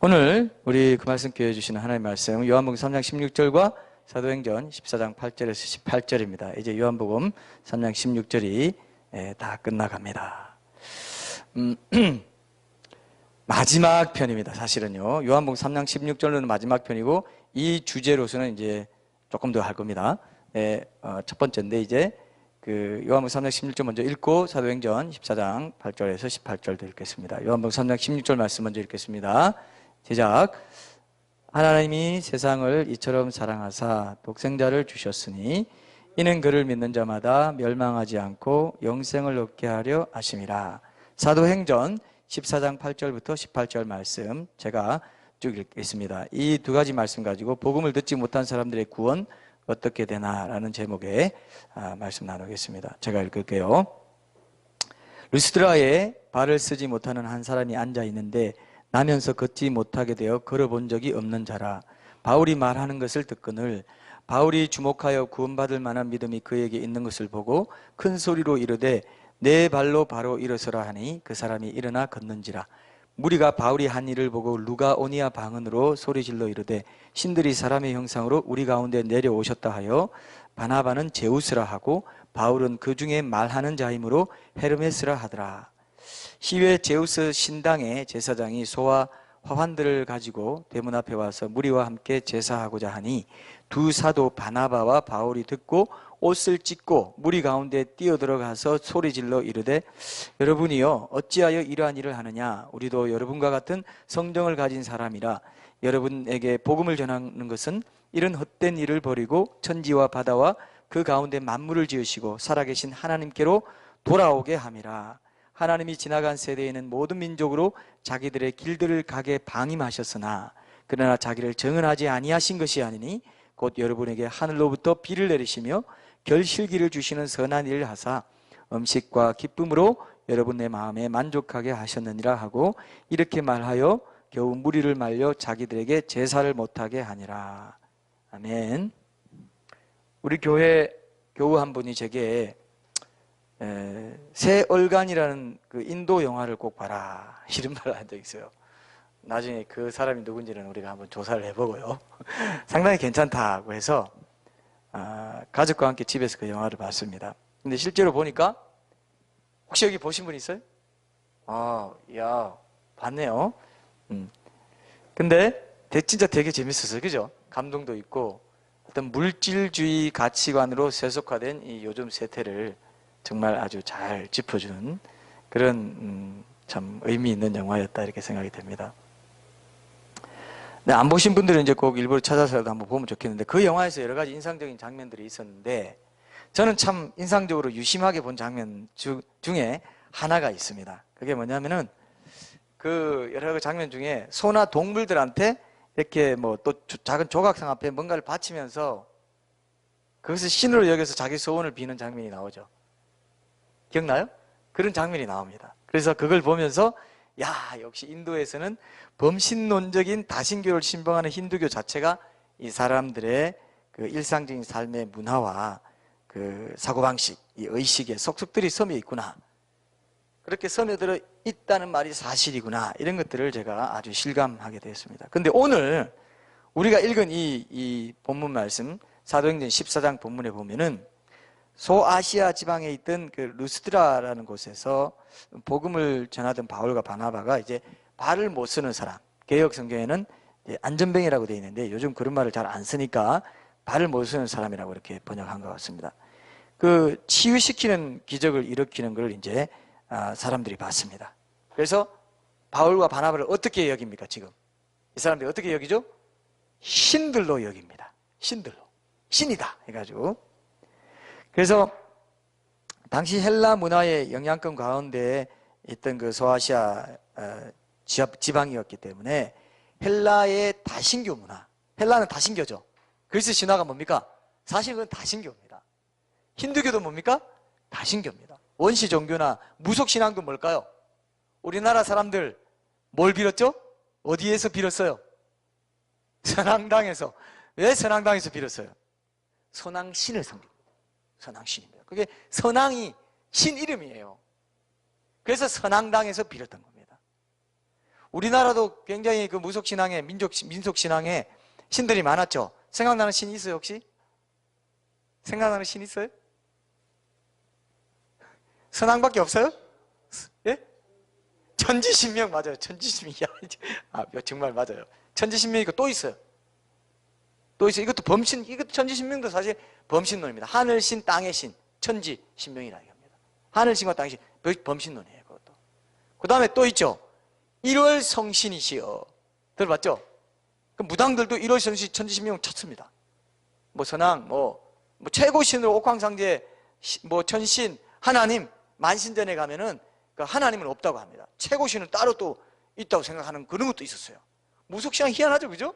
오늘 우리 그 말씀께 해주시는 하나님의 말씀 요한복음 3장 16절과 사도행전 14장 8절에서 18절입니다. 이제 요한복음 3장 16절이 다 끝나갑니다. 마지막 편입니다. 사실은요. 요한복음 3장 16절로는 마지막 편이고 이 주제로서는 이제 조금 더 할 겁니다. 첫 번째인데 이제 그 요한복음 3장 16절 먼저 읽고 사도행전 14장 8절에서 18절도 읽겠습니다. 요한복음 3장 16절 말씀 먼저 읽겠습니다. 시작. 하나님이 세상을 이처럼 사랑하사 독생자를 주셨으니 이는 그를 믿는 자마다 멸망하지 않고 영생을 얻게 하려 하심이라. 사도행전 14장 8절부터 18절 말씀 제가 쭉 읽겠습니다. 이 두 가지 말씀 가지고 복음을 듣지 못한 사람들의 구원 어떻게 되나라는 제목의 말씀 나누겠습니다. 제가 읽을게요. 루스드라에 발을 쓰지 못하는 한 사람이 앉아 있는데 나면서 걷지 못하게 되어 걸어본 적이 없는 자라. 바울이 말하는 것을 듣거늘 바울이 주목하여 구원받을 만한 믿음이 그에게 있는 것을 보고 큰 소리로 이르되 내 발로 바로 일어서라 하니 그 사람이 일어나 걷는지라. 무리가 바울이 한 일을 보고 루가오니아 방언으로 소리질러 이르되 신들이 사람의 형상으로 우리 가운데 내려오셨다 하여 바나바는 제우스라 하고 바울은 그 중에 말하는 자이므로 헤르메스라 하더라. 시외 제우스 신당의 제사장이 소와 화환들을 가지고 대문 앞에 와서 무리와 함께 제사하고자 하니 두 사도 바나바와 바울이 듣고 옷을 찢고 무리 가운데 뛰어들어가서 소리질러 이르되 여러분이요 어찌하여 이러한 일을 하느냐. 우리도 여러분과 같은 성정을 가진 사람이라. 여러분에게 복음을 전하는 것은 이런 헛된 일을 버리고 천지와 바다와 그 가운데 만물을 지으시고 살아계신 하나님께로 돌아오게 함이라. 하나님이 지나간 세대에는 모든 민족으로 자기들의 길들을 가게 방임하셨으나 그러나 자기를 정언하지 아니하신 것이 아니니 곧 여러분에게 하늘로부터 비를 내리시며 결실기를 주시는 선한 일을 하사 음식과 기쁨으로 여러분의 마음에 만족하게 하셨느니라 하고 이렇게 말하여 겨우 무리를 말려 자기들에게 제사를 못하게 하니라. 아멘. 우리 교회 교우 한 분이 제게 새 얼간이라는 그 인도 영화를 꼭 봐라 이런 말을 한 적이 있어요. 나중에 그 사람이 누군지는 우리가 한번 조사를 해보고요. 상당히 괜찮다고 해서 가족과 함께 집에서 그 영화를 봤습니다. 근데 실제로 보니까 혹시 여기 보신 분 있어요? 야 봤네요. 근데 진짜 되게 재밌었어요. 그죠? 감동도 있고 어떤 물질주의 가치관으로 세속화된 이 요즘 세태를 정말 아주 잘 짚어준 그런 참 의미 있는 영화였다 이렇게 생각이 됩니다. 네, 안 보신 분들은 이제 꼭 일부러 찾아서라도 한번 보면 좋겠는데 그 영화에서 여러 가지 인상적인 장면들이 있었는데 저는 참 인상적으로 유심하게 본 장면 중에 하나가 있습니다. 그게 뭐냐면은 그 여러 장면 중에 소나 동물들한테 이렇게 뭐 또 작은 조각상 앞에 뭔가를 바치면서 그것을 신으로 여겨서 자기 소원을 비는 장면이 나오죠. 기억나요? 그런 장면이 나옵니다. 그래서 그걸 보면서 야 역시 인도에서는 범신론적인 다신교를 신봉하는 힌두교 자체가 이 사람들의 그 일상적인 삶의 문화와 그 사고방식, 이 의식에 속속들이 스며 있구나. 그렇게 스며들어 있다는 말이 사실이구나. 이런 것들을 제가 아주 실감하게 되었습니다. 근데 오늘 우리가 읽은 이 본문 말씀 사도행전 14장 본문에 보면은 소아시아 지방에 있던 그 루스드라라는 곳에서 복음을 전하던 바울과 바나바가 이제 발을 못 쓰는 사람, 개역 성경에는 안전뱅이라고 되어 있는데 요즘 그런 말을 잘 안 쓰니까 발을 못 쓰는 사람이라고 이렇게 번역한 것 같습니다. 그 치유시키는 기적을 일으키는 걸 이제 사람들이 봤습니다. 그래서 바울과 바나바를 어떻게 여깁니까? 지금 이 사람들이 어떻게 여기죠? 신들로 여깁니다. 신들로, 신이다 해가지고. 그래서 당시 헬라 문화의 영향권 가운데 있던 그 소아시아 지방이었기 때문에 헬라의 다신교 문화, 헬라는 다신교죠. 그리스 신화가 뭡니까? 사실 그건 다신교입니다. 힌두교도 뭡니까? 다신교입니다. 원시 종교나 무속 신앙도 뭘까요? 우리나라 사람들 뭘 빌었죠? 어디에서 빌었어요? 선앙당에서. 왜 선앙당에서 빌었어요? 선앙신을 섬깁니다. 선앙신입니다. 그게 선앙이 신 이름이에요. 그래서 선앙당에서 빌었던 겁니다. 우리나라도 굉장히 그 무속신앙에, 민속신앙에 신들이 많았죠. 생각나는 신 있어요, 혹시? 생각나는 신 있어요? 선왕밖에 없어요? 예? 천지신명 맞아요. 천지신명. 정말 맞아요. 천지신명 이거 또 있어요. 또 있어요. 이것도 천지신명도 사실 범신론입니다. 하늘신, 땅의 신, 천지신명이라 이겁니다. 하늘신과 땅의 신, 범신론이에요. 그것도. 그 다음에 또 있죠. 1월 성신이시여. 들어봤죠? 그 무당들도 1월 성신, 천지신명 찾습니다. 뭐 선왕, 최고신으로 옥황상제, 천신, 하나님, 만신전에 가면은 그 하나님은 없다고 합니다. 최고신은 따로 또 있다고 생각하는 그런 것도 있었어요. 무속신앙 희한하죠, 그죠?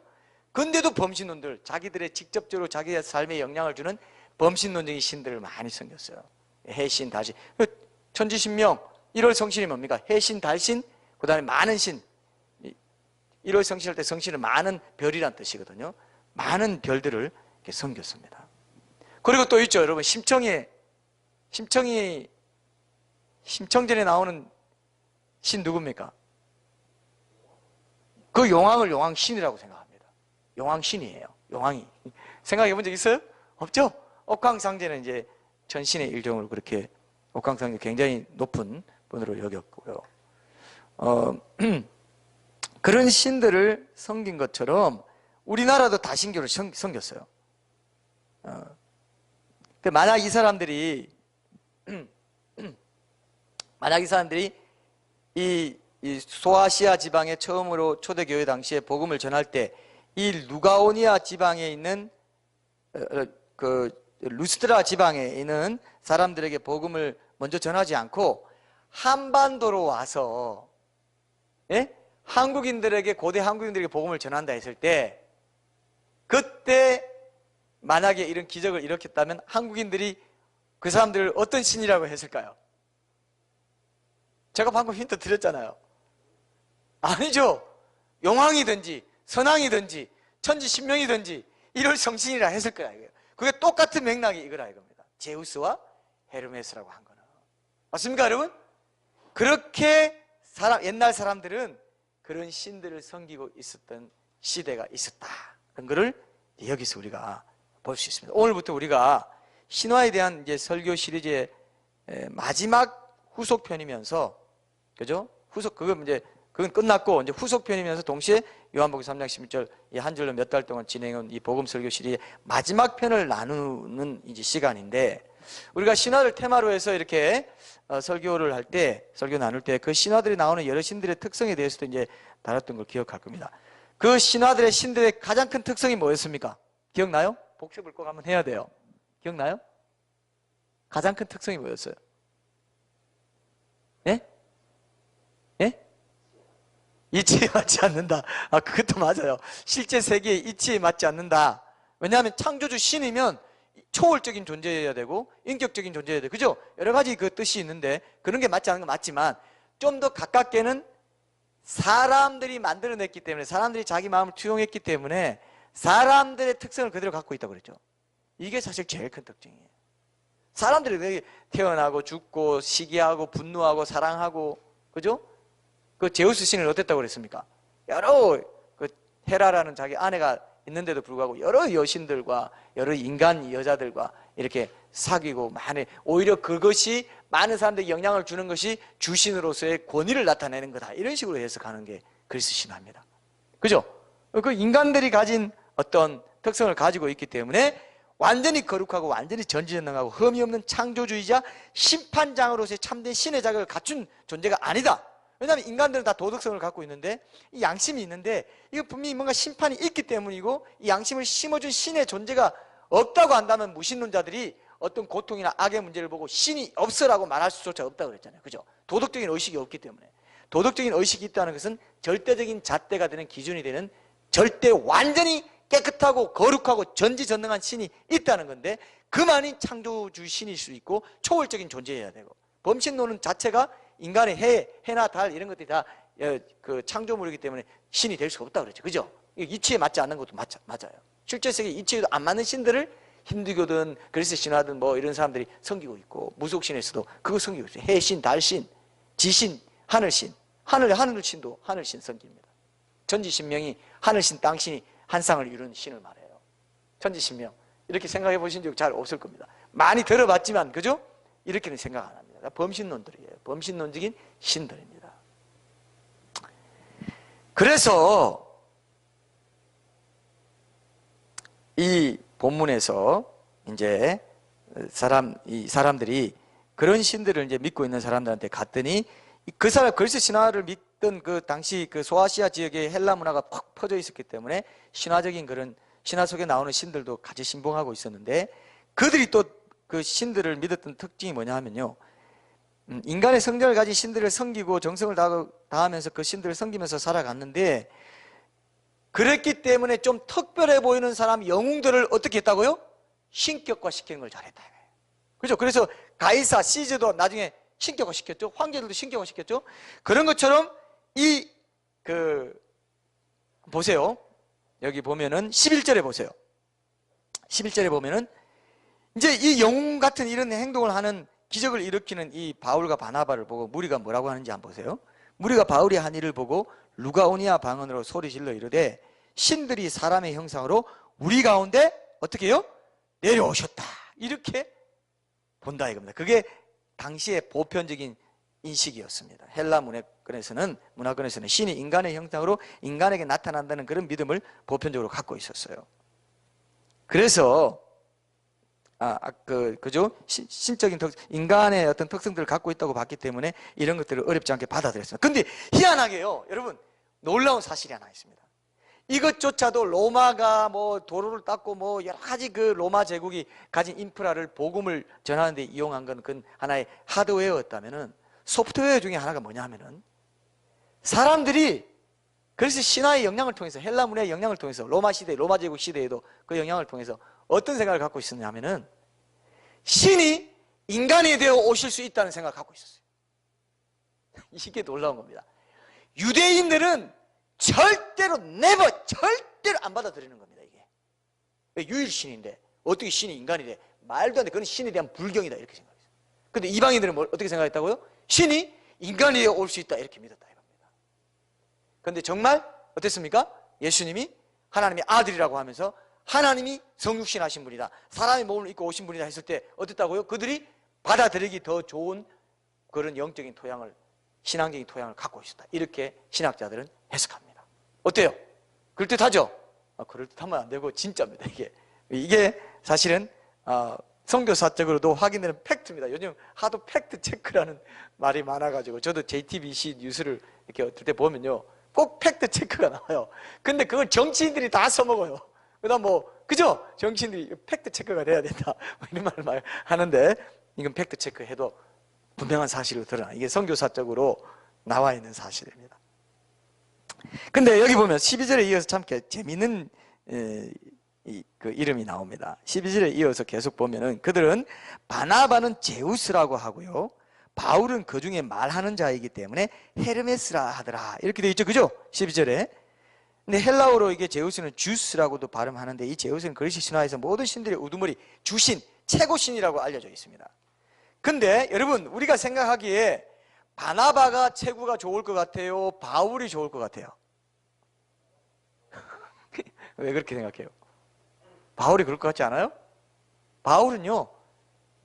근데도 범신론들, 자기들의 직접적으로 자기의 삶에 영향을 주는 범신론적인 신들을 많이 섬겼어요. 해신, 달신. 천지신명, 1월 성신이 뭡니까? 해신, 달신, 그 다음에 많은 신. 1월 성신할 때 성신은 많은 별이란 뜻이거든요. 많은 별들을 이렇게 섬겼습니다. 그리고 또 있죠, 여러분. 심청전에 나오는 신 누굽니까? 그 용왕을 용왕신이라고 생각합니다. 용왕신이에요. 용왕이. 생각해 본 적 있어요? 없죠? 옥황상제는 이제 전신의 일종으로 그렇게 옥황상제 굉장히 높은 분으로 여겼고요. 그런 신들을 섬긴 것처럼 우리나라도 다신교를 섬겼어요. 만약 이 사람들이 이 소아시아 지방에 처음으로 초대교회 당시에 복음을 전할 때 이 루가오니아 지방에 있는 그 루스드라 지방에 있는 사람들에게 복음을 먼저 전하지 않고 한반도로 와서 한국인들에게, 고대 한국인들에게 복음을 전한다 했을 때, 그때 만약에 이런 기적을 일으켰다면 한국인들이 그 사람들을 어떤 신이라고 했을까요? 제가 방금 힌트 드렸잖아요. 아니죠. 용왕이든지 선왕이든지 천지신명이든지 1월 성신이라 했을 거야. 그게 똑같은 맥락이 이거라 이겁니다. 제우스와 헤르메스라고 한 거는. 맞습니까, 여러분? 그렇게 옛날 사람들은 그런 신들을 섬기고 있었던 시대가 있었다. 그런 거를 여기서 우리가 볼 수 있습니다. 오늘부터 우리가 신화에 대한 이제 설교 시리즈의 마지막 후속편이면서, 그죠? 그건 끝났고, 이제 후속편이면서 동시에 요한복음 3장 16절 이 한 절로 몇 달 동안 진행한 이 복음 설교 시리즈의 마지막 편을 나누는 이제 시간인데, 우리가 신화를 테마로 해서 이렇게 설교 나눌 때 그 신화들이 나오는 여러 신들의 특성에 대해서도 이제 다뤘던 걸 기억할 겁니다. 그 신들의 가장 큰 특성이 뭐였습니까? 기억나요? 복습을 꼭 한번 해야 돼요. 기억나요? 가장 큰 특성이 뭐였어요? 예? 예? 이치에 맞지 않는다. 그것도 맞아요. 실제 세계의 이치에 맞지 않는다. 왜냐하면 창조주 신이면 초월적인 존재여야 되고 인격적인 존재여야 되고, 그죠? 여러 가지 그 뜻이 있는데 그런 게 맞지 않은 건 맞지만, 좀 더 가깝게는 사람들이 만들어냈기 때문에, 사람들이 자기 마음을 투영했기 때문에 사람들의 특성을 그대로 갖고 있다고 그랬죠. 이게 사실 제일 큰 특징이에요. 사람들이 태어나고 죽고 시기하고 분노하고 사랑하고, 그죠? 그 제우스 신은 어땠다고 그랬습니까? 여러 그 헤라라는 자기 아내가 있는데도 불구하고 여러 여신들과 여러 인간 여자들과 이렇게 사귀고, 오히려 그것이 많은 사람들에게 영향을 주는 것이 주신으로서의 권위를 나타내는 거다, 이런 식으로 해석하는 게 그리스 신화입니다. 그죠? 그 인간들이 가진 어떤 특성을 가지고 있기 때문에 완전히 거룩하고 완전히 전지전능하고 흠이 없는 창조주의자 심판장으로서의 참된 신의 자격을 갖춘 존재가 아니다. 왜냐하면 인간들은 다 도덕성을 갖고 있는데, 이 양심이 있는데, 이거 분명히 뭔가 심판이 있기 때문이고, 이 양심을 심어준 신의 존재가 없다고 한다면 무신론자들이 어떤 고통이나 악의 문제를 보고 신이 없어라고 말할 수조차 없다고 그랬잖아요. 그죠? 도덕적인 의식이 없기 때문에. 도덕적인 의식이 있다는 것은 절대적인 잣대가 되는 기준이 되는 절대 완전히 깨끗하고 거룩하고 전지전능한 신이 있다는 건데, 그만이 창조주 신일 수 있고 초월적인 존재여야 되고, 범신론은 자체가 인간의 해나 달 이런 것들이 다 그 창조물이기 때문에 신이 될 수가 없다 그랬죠. 그죠? 이치에 맞지 않는 것도 맞아요. 실제 세계 이치에도 안 맞는 신들을 힌두교든 그리스 신화든 뭐 이런 사람들이 섬기고 있고, 무속신에서도 그거 섬기고 있어요. 해신, 달신, 지신, 하늘신. 하늘 신도 하늘신 성기입니다. 천지신명이 하늘신 땅신이 한 쌍을 이루는 신을 말해요. 천지신명. 이렇게 생각해 보신 적 잘 없을 겁니다. 많이 들어봤지만, 그죠? 이렇게는 생각 안 합니다. 범신론들이에요. 범신론적인 신들입니다. 그래서 이 본문에서 이제 이 사람들이 그런 신들을 이제 믿고 있는 사람들한테 갔더니 그 사람 그리스 신화를 믿던 그 당시 그 소아시아 지역에 헬라 문화가 팍 퍼져 있었기 때문에 신화적인 그런 신화 속에 나오는 신들도 같이 신봉하고 있었는데, 그들이 또 그 신들을 믿었던 특징이 뭐냐 하면요, 인간의 성정을 가진 신들을 섬기고 정성을 다하면서 그 신들을 섬기면서 살아갔는데, 그랬기 때문에 좀 특별해 보이는 사람 영웅들을 어떻게 했다고요? 신격화 시키는 걸 잘했다. 그죠? 그래서 가이사, 시즈도 나중에 신격화 시켰죠. 황제들도 신격화 시켰죠. 그런 것처럼 보세요. 여기 보면은 11절에 보세요. 11절에 보면은 이제 이 영웅 같은 이런 행동을 하는, 기적을 일으키는 이 바울과 바나바를 보고 무리가 뭐라고 하는지 한번 보세요. 무리가 바울이 한 일을 보고 루가오니아 방언으로 소리질러 이르되 신들이 사람의 형상으로 우리 가운데 어떻게 해요? 내려오셨다. 이렇게 본다 이겁니다. 그게 당시의 보편적인 인식이었습니다. 헬라 문화권에서는 신이 인간의 형상으로 인간에게 나타난다는 그런 믿음을 보편적으로 갖고 있었어요. 그래서 그죠? 신적인 인간의 어떤 특성들을 갖고 있다고 봤기 때문에 이런 것들을 어렵지 않게 받아들였습니다. 근데 희한하게요, 여러분, 놀라운 사실이 하나 있습니다. 이것조차도 로마가 뭐 도로를 닦고 뭐 여러 가지 그 로마 제국이 가진 인프라를 복음을 전하는 데 이용한 건 그건 하나의 하드웨어였다면은, 소프트웨어 중에 하나가 뭐냐 하면은, 사람들이 그래서 신화의 영향을 통해서, 헬라 문화의 영향을 통해서, 로마 시대, 로마 제국 시대에도 그 영향을 통해서 어떤 생각을 갖고 있었냐 하면은, 신이 인간이 되어 오실 수 있다는 생각을 갖고 있었어요. 이게 놀라운 겁니다. 유대인들은 절대로 절대로 안 받아들이는 겁니다. 이게 유일신인데 어떻게 신이 인간이 돼? 말도 안 돼. 그건 신에 대한 불경이다, 이렇게 생각했어요. 근데 이방인들은 어떻게 생각했다고요? 신이 인간이 되어 올 수 있다, 이렇게 믿었다 이겁니다. 그런데 정말 어땠습니까? 예수님이 하나님의 아들이라고 하면서 하나님이 성육신 하신 분이다, 사람의 몸을 입고 오신 분이다 했을 때 어땠다고요? 그들이 받아들이기 더 좋은 그런 영적인 토양을, 신앙적인 토양을 갖고 있었다, 이렇게 신학자들은 해석합니다. 어때요? 그럴듯하죠? 그럴듯하면 안 되고 진짜입니다. 이게 사실은 선교사적으로도 확인되는 팩트입니다. 요즘 하도 팩트 체크라는 말이 많아가지고, 저도 JTBC 뉴스를 이렇게 어떨 때 보면요, 꼭 팩트 체크가 나와요. 근데 그걸 정치인들이 다 써먹어요. 그다음 그죠? 정치인들이 팩트 체크가 돼야 된다, 이런 말을 많이 하는데, 이건 팩트 체크해도 분명한 사실로 드러나. 이게 선교사적으로 나와 있는 사실입니다. 근데 여기 보면 12절에 이어서 참 재미있는 그 이름이 나옵니다. 12절에 이어서 계속 보면은, 그들은 바나바는 제우스라고 하고요, 바울은 그 중에 말하는 자이기 때문에 헤르메스라 하더라, 이렇게 되어 있죠. 그죠? 12절에. 근데 헬라어로 이게 제우스는 주스라고도 발음하는데, 이 제우스는 그리스 신화에서 모든 신들의 우두머리, 주신, 최고신이라고 알려져 있습니다. 근데 여러분, 우리가 생각하기에 바나바가 최고가 좋을 것 같아요? 바울이 좋을 것 같아요? 왜 그렇게 생각해요? 바울이 그럴 것 같지 않아요? 바울은요,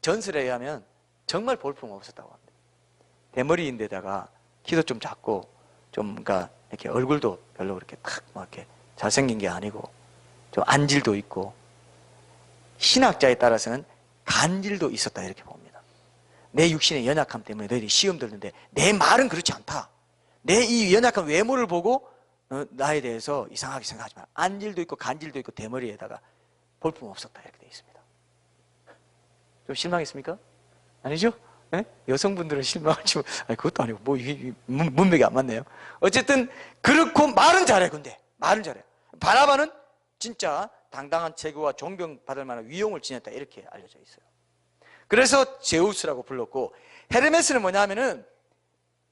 전설에 의하면 정말 볼품 없었다고 합니다. 대머리인데다가 키도 좀 작고, 그러니까 이렇게 얼굴도 별로 그렇게 이렇게 잘생긴 게 아니고, 좀 안질도 있고, 신학자에 따라서는 간질도 있었다, 이렇게 봅니다. 내 육신의 연약함 때문에 너희들이 시험 들는데 내 말은 그렇지 않다. 내 이 연약한 외모를 보고 나에 대해서 이상하게 생각하지 마. 안질도 있고 간질도 있고 대머리에다가 볼품 없었다, 이렇게 되어 있습니다. 좀 실망했습니까? 아니죠? 네? 여성분들은 실망하지, 그것도 아니고 이게 문맥이 안 맞네요. 어쨌든 그렇고 말은 잘해. 근데 말은 잘해. 바나바는 진짜 당당한 체구와 존경받을 만한 위용을 지녔다, 이렇게 알려져 있어요. 그래서 제우스라고 불렀고, 헤르메스는 뭐냐 하면은,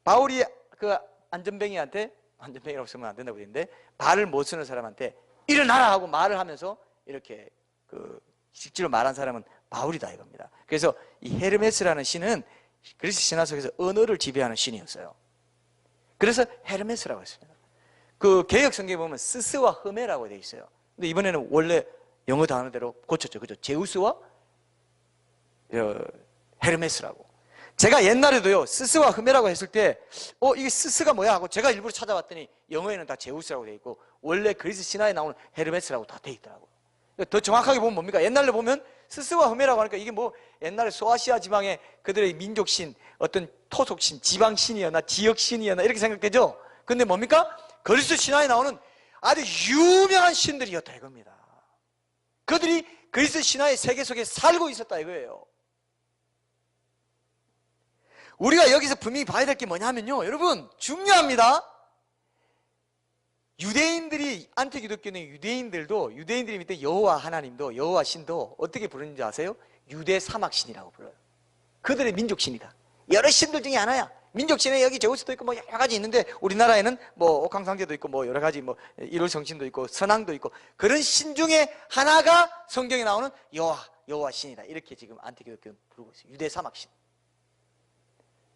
바울이 그 안전뱅이라고 쓰면 안 된다고 그랬는데, 발을 못 쓰는 사람한테 일어나라 하고 말을 하면서 이렇게 실제로 말한 사람은 바울이다, 이겁니다. 그래서 이 헤르메스라는 신은 그리스 신화 속에서 언어를 지배하는 신이었어요. 그래서 헤르메스라고 했습니다. 그 개역 성경에 보면 스스와 흐메라고 되어 있어요. 근데 이번에는 원래 영어 단어대로 고쳤죠. 그죠? 제우스와 헤르메스라고. 제가 옛날에도요, 스스와 흐메라고 했을 때, 이게 스스가 뭐야? 하고 제가 일부러 찾아봤더니 영어에는 다 제우스라고 되어 있고, 원래 그리스 신화에 나오는 헤르메스라고 다 되어 있더라고요. 더 정확하게 보면 뭡니까? 옛날에 보면 스스와 흐메라고 하니까 이게 뭐 옛날에 소아시아 지방의 그들의 민족신, 어떤 토속신, 지방신이었나, 지역신이었나, 이렇게 생각되죠? 근데 뭡니까? 그리스 신화에 나오는 아주 유명한 신들이었다 이겁니다. 그들이 그리스 신화의 세계 속에 살고 있었다 이거예요. 우리가 여기서 분명히 봐야 될 게 뭐냐면요, 여러분 중요합니다. 유대인들이, 안티기독교는 유대인들이 밑에 여호와 하나님도, 여호와 신도 어떻게 부르는지 아세요? 유대 사막신이라고 불러요. 그들의 민족신이다. 여러 신들 중에 하나야. 민족신에 여기 제우스도 있고 뭐 여러 가지 있는데, 우리나라에는 뭐 옥황상제도 있고 뭐 여러 가지 뭐 일월성신도 있고 선왕도 있고, 그런 신 중에 하나가 성경에 나오는 여호와 신이다. 이렇게 지금 안티기독교는 부르고 있어요. 유대 사막신.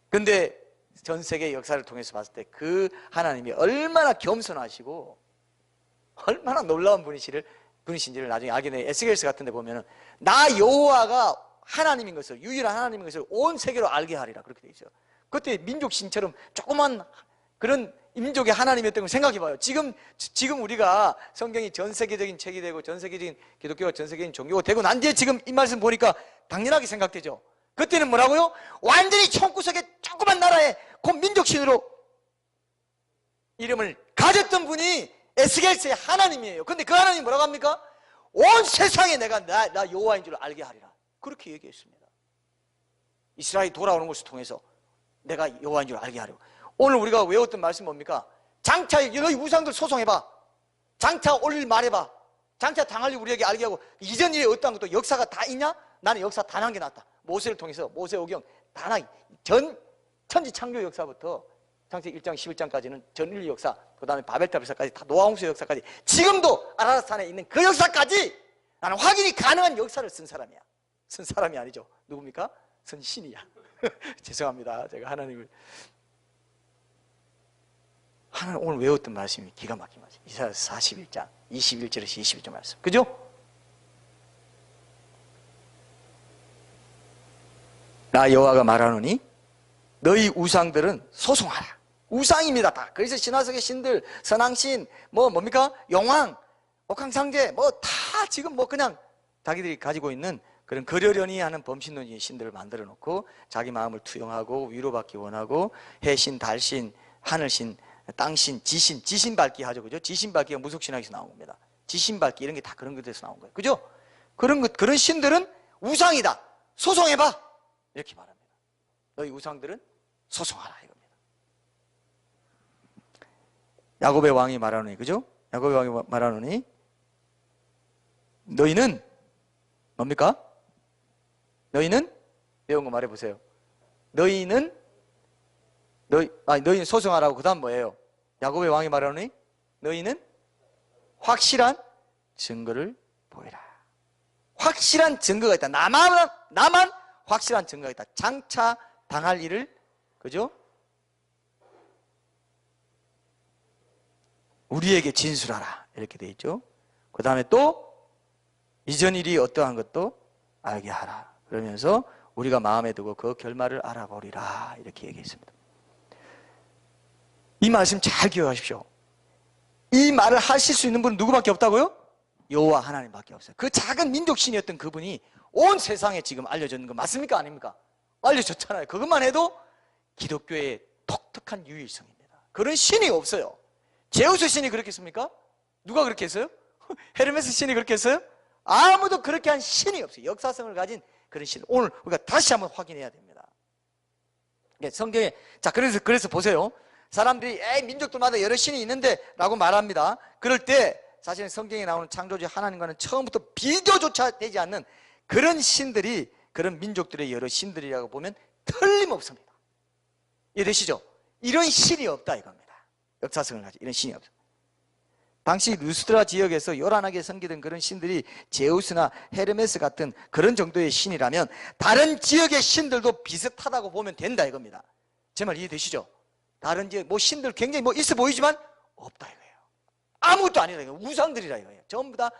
근데 전 세계 역사를 통해서 봤을 때 그 하나님이 얼마나 겸손하시고 얼마나 놀라운 분이신지를 나중에 알게 돼요. 에스겔서 같은 데 보면은 나 여호와가 하나님인 것을, 유일한 하나님인 것을 온 세계로 알게 하리라, 그렇게 돼 있어요. 그때 민족신처럼 조그만 그런 민족의 하나님이었던 걸 생각해 봐요. 지금 우리가 성경이 전 세계적인 책이 되고 전 세계적인 기독교가 전 세계적인 종교가 되고 난 뒤에 지금 이 말씀 보니까 당연하게 생각되죠. 그때는 뭐라고요? 완전히 총구석의 조그만 나라에 그 민족신으로 이름을 가졌던 분이 에스겔서의 하나님이에요. 근데 그 하나님이 뭐라고 합니까? 온 세상에 내가 나 여호와인 줄 알게 하리라, 그렇게 얘기했습니다. 이스라엘이 돌아오는 것을 통해서 내가 여호와인 줄 알게 하려고. 오늘 우리가 외웠던 말씀 뭡니까? 장차 너희 우상들 소송해봐, 장차 올 일 말해봐, 장차 당할 일 우리에게 알게 하고. 이전 일에 어떠한 것도 역사가 다 있냐? 나는 역사 다 남겨놨다. 모세를 통해서 모세오경 다 천지 창조 역사부터 창세기 1장 11장까지는 전 인류 역사, 그 다음에 바벨탑 역사까지, 다 노아홍수 역사까지, 지금도 아라라산에 있는 그 역사까지 나는 확인이 가능한 역사를 쓴 사람이야. 쓴 사람이 아니죠. 누굽니까? 쓴 신이야. 죄송합니다. 제가 하나님 오늘 외웠던 말씀이 기가 막힌 말씀. 이사야서 41장 21절에서 22절 말씀, 그죠? 나 여호와가 말하노니 너희 우상들은 소송하라. 우상입니다. 다 그래서 신화 속의 신들, 선왕신, 뭡니까? 용왕, 옥황상제, 다 지금 그냥 자기들이 가지고 있는 그런 그러려니 하는 범신론의 신들을 만들어 놓고 자기 마음을 투영하고 위로받기 원하고, 해신, 달신, 하늘신, 땅신, 지신 밟기 하죠, 그죠? 지신 밟기가 무속신학에서 나온 겁니다. 지신 밟기 이런 게 다 그런 것에서 나온 거예요, 그죠? 그런 신들은 우상이다. 소송해봐, 이렇게 말합니다. 너희 우상들은 소송하라 이겁니다. 야곱의 왕이 말하노니, 그죠? 야곱의 왕이 말하노니 너희는 뭡니까? 너희는 배운 거 말해보세요. 너희는 소송하라고. 그 다음 뭐예요? 야곱의 왕이 말하노니 너희는 확실한 증거를 보이라. 확실한 증거가 있다. 나만 확실한 증거가 있다. 장차 당할 일을, 그죠? 우리에게 진술하라, 이렇게 돼 있죠. 그 다음에 또 이전 일이 어떠한 것도 알게 하라. 그러면서 우리가 마음에 두고 그 결말을 알아보리라, 이렇게 얘기했습니다. 이 말씀 잘 기억하십시오. 이 말을 하실 수 있는 분은 누구밖에 없다고요? 여호와 하나님밖에 없어요. 그 작은 민족신이었던 그분이 온 세상에 지금 알려졌는 거 맞습니까? 아닙니까? 알려졌잖아요. 그것만 해도 기독교의 독특한 유일성입니다. 그런 신이 없어요. 제우스 신이 그렇게 했습니까? 누가 그렇게 했어요? 헤르메스 신이 그렇게 했어요? 아무도 그렇게 한 신이 없어요. 역사성을 가진 그런 신. 오늘 우리가 다시 한번 확인해야 됩니다. 성경에, 자, 그래서 보세요. 사람들이 민족들마다 여러 신이 있는데 라고 말합니다. 그럴 때 사실은 성경에 나오는 창조주 하나님과는 처음부터 비교조차 되지 않는 그런 신들이, 그런 민족들의 여러 신들이라고 보면 틀림없습니다. 이해되시죠? 이런 신이 없다 이겁니다. 역사성을 가진 이런 신이 없어요. 당시 루스드라 지역에서 요란하게 섬기던 그런 신들이 제우스나 헤르메스 같은 그런 정도의 신이라면 다른 지역의 신들도 비슷하다고 보면 된다 이겁니다. 제 말 이해되시죠? 다른 이제 뭐 신들 굉장히 뭐 있어 보이지만 없다 이거예요. 아무것도 아니다 이거예요. 우상들이라 이거예요. 전부 다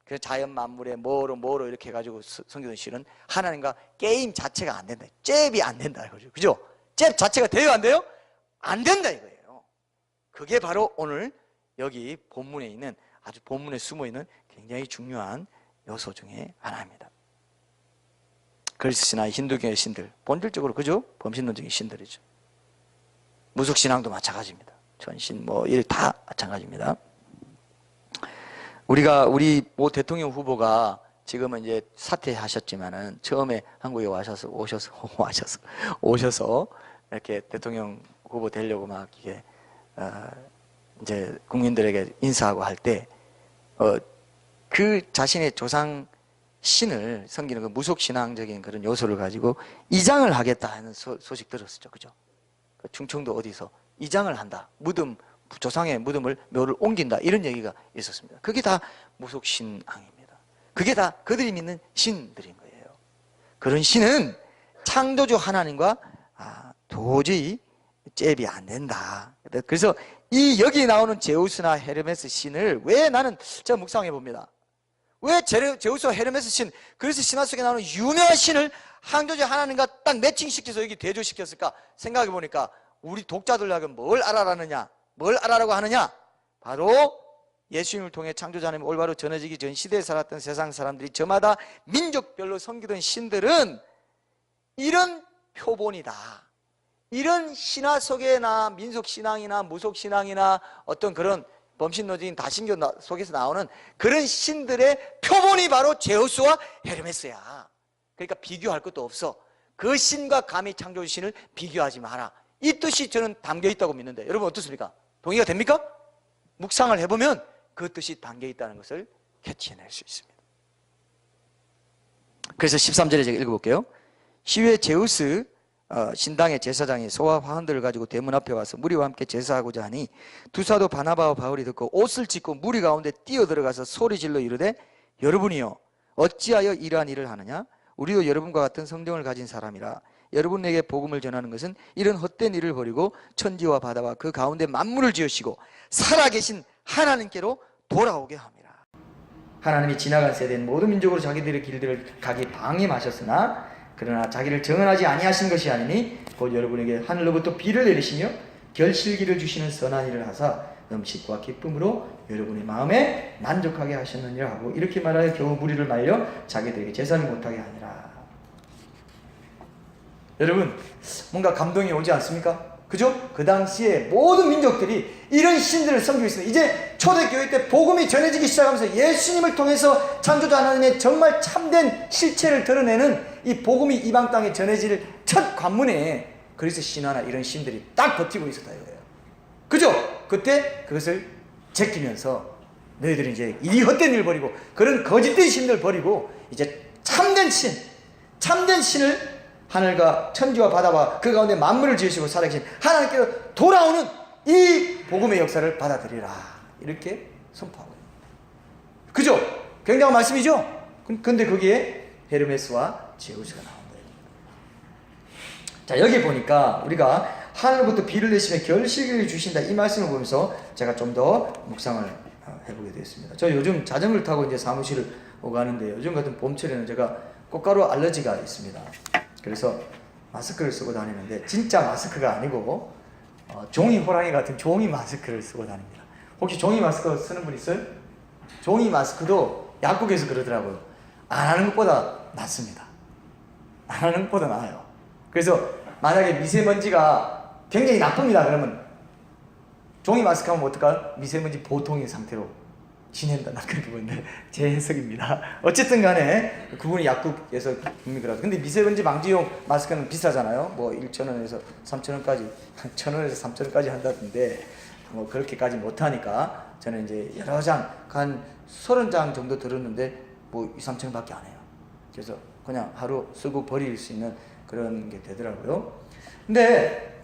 그 자연 만물에 뭐로 이렇게 해가지고 성경은 실은 하나님과 게임 자체가 안 된다. 잽이 안 된다 이거죠. 그죠? 잽 자체가 돼요 안 돼요? 안 된다 이거예요. 그게 바로 오늘 여기 본문에 있는 아주 본문에 숨어 있는 굉장히 중요한 요소 중에 하나입니다. 그리스 신화, 힌두교의 신들 본질적으로 그죠? 범신론적인 신들이죠. 무속 신앙도 마찬가지입니다. 전신 뭐 일 다 마찬가지입니다. 우리 모 대통령 후보가 지금은 이제 사퇴하셨지만은 처음에 한국에 오셔서 이렇게 대통령 후보 되려고 막 이게 이제 국민들에게 인사하고 할 때 그 자신의 조상 신을 섬기는 그 무속 신앙적인 그런 요소를 가지고 이장을 하겠다 하는 소식 들었었죠, 그죠? 충청도 어디서 이장을 한다, 조상의 무덤을 묘를 옮긴다 이런 얘기가 있었습니다. 그게 다 무속 신앙입니다. 그게 다 그들이 믿는 신들인 거예요. 그런 신은 창조주 하나님과 도저히 잽이 안 된다. 그래서 여기 나오는 제우스나 헤르메스 신을 왜 나는 제가 묵상해 봅니다. 왜 제우스와 헤르메스 신, 그래서 신화 속에 나오는 유명한 신을 창조주 하나님과 딱 매칭시켜서 여기 대조시켰을까 생각해 보니까 우리 독자들하고 뭘 알아라느냐, 뭘 알아라고 하느냐? 바로 예수님을 통해 창조주 하나님이 올바로 전해지기 전 시대에 살았던 세상 사람들이 저마다 민족별로 섬기던 신들은 이런 표본이다. 이런 신화 속에나 민속신앙이나 무속신앙이나 어떤 그런 범신론적인 다신교 속에서 나오는 그런 신들의 표본이 바로 제우스와 헤르메스야. 그러니까 비교할 것도 없어. 그 신과 감히 창조주 신을 비교하지 마라. 이 뜻이 저는 담겨 있다고 믿는데 여러분 어떻습니까? 동의가 됩니까? 묵상을 해보면 그 뜻이 담겨 있다는 것을 캐치해낼 수 있습니다. 그래서 13절에 제가 읽어볼게요. 시외 제우스 신당의 제사장이 소와 화환들을 가지고 대문 앞에 와서 무리와 함께 제사하고자 하니 두 사도 바나바와 바울이 듣고 옷을 찢고 무리 가운데 뛰어들어가서 소리질러 이르되 여러분이요 어찌하여 이러한 일을 하느냐? 우리도 여러분과 같은 성령을 가진 사람이라. 여러분에게 복음을 전하는 것은 이런 헛된 일을 버리고 천지와 바다와 그 가운데 만물을 지으시고 살아계신 하나님께로 돌아오게 합니다. 하나님이 지나간 세대는 모든 민족으로 자기들의 길들을 가기 방임하셨으나 그러나 자기를 정언하지 아니하신 것이 아니니 곧 여러분에게 하늘로부터 비를 내리시며 결실기를 주시는 선한 일을 하사 음식과 기쁨으로 여러분의 마음에 만족하게 하셨느니라 하고 이렇게 말하여 겨우 무리를 말려 자기들에게 제사를 못하게 하니라. 여러분 뭔가 감동이 오지 않습니까? 그죠? 그 당시에 모든 민족들이 이런 신들을 섬기고 있습니다. 이제 초대교회 때 복음이 전해지기 시작하면서 예수님을 통해서 창조주 하나님의 정말 참된 실체를 드러내는 이 복음이 이방 땅에 전해질 첫 관문에 그리스 신화나 이런 신들이 딱 버티고 있었다 이거예요. 그죠? 그때 그것을 제끼면서 너희들이 이제 이 헛된 일을 버리고 그런 거짓된 신들을 버리고 이제 참된 신을 하늘과 천지와 바다와 그 가운데 만물을 지으시고 살아계신 하나님께로 돌아오는 이 복음의 역사를 받아들이라 이렇게 선포하고 있습니다. 그죠? 굉장한 말씀이죠? 근데 거기에 헤르메스와 제우스가 나온 거예요. 자, 여기 보니까 우리가 하늘부터 비를 내시며 결실을 주신다 이 말씀을 보면서 제가 좀 더 묵상을 해보게 되었습니다. 저 요즘 자전거를 타고 이제 사무실을 오고 가는데 요즘 같은 봄철에는 제가 꽃가루 알러지가 있습니다. 그래서 마스크를 쓰고 다니는데 진짜 마스크가 아니고 종이 호랑이 같은 종이 마스크를 쓰고 다닙니다. 혹시 종이 마스크 쓰는 분 있어요? 종이 마스크도 약국에서 그러더라고요. 안 하는 것보다 낫습니다. 안 하는 것보다 나아요. 그래서 만약에 미세먼지가 굉장히 나쁩니다. 그러면 종이 마스크 하면 어떨까요? 미세먼지 보통의 상태로 지낸다. 나 그렇게 보는데 제 해석입니다. 어쨌든 간에 그분이 약국에서 구매를 하죠. 근데 미세먼지 방지용 마스크는 비싸잖아요. 뭐 1,000원에서 3,000원까지 1,000원에서 3,000원까지 한다던데 뭐 그렇게까지 못하니까 저는 이제 여러 장, 한 30장 정도 들었는데 뭐 2,000~3,000원 밖에 안 해요. 그래서 그냥 하루 쓰고 버릴 수 있는 그런 게 되더라고요. 근데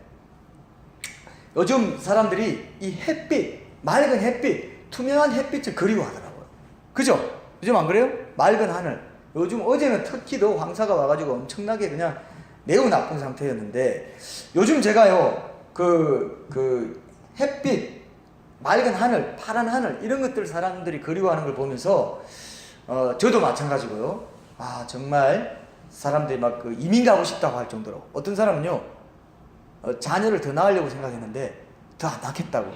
요즘 사람들이 이 햇빛, 맑은 햇빛, 투명한 햇빛을 그리워하더라고요. 그죠? 요즘 안 그래요? 맑은 하늘. 요즘 어제는 터키도 황사가 와가지고 엄청나게 그냥 매우 나쁜 상태였는데 요즘 제가요 그 햇빛, 맑은 하늘, 파란 하늘 이런 것들 사람들이 그리워하는 걸 보면서 저도 마찬가지고요. 아 정말 사람들이 막 그 이민 가고 싶다고 할 정도로 어떤 사람은요 자녀를 더 낳으려고 생각했는데 더 안 낳겠다고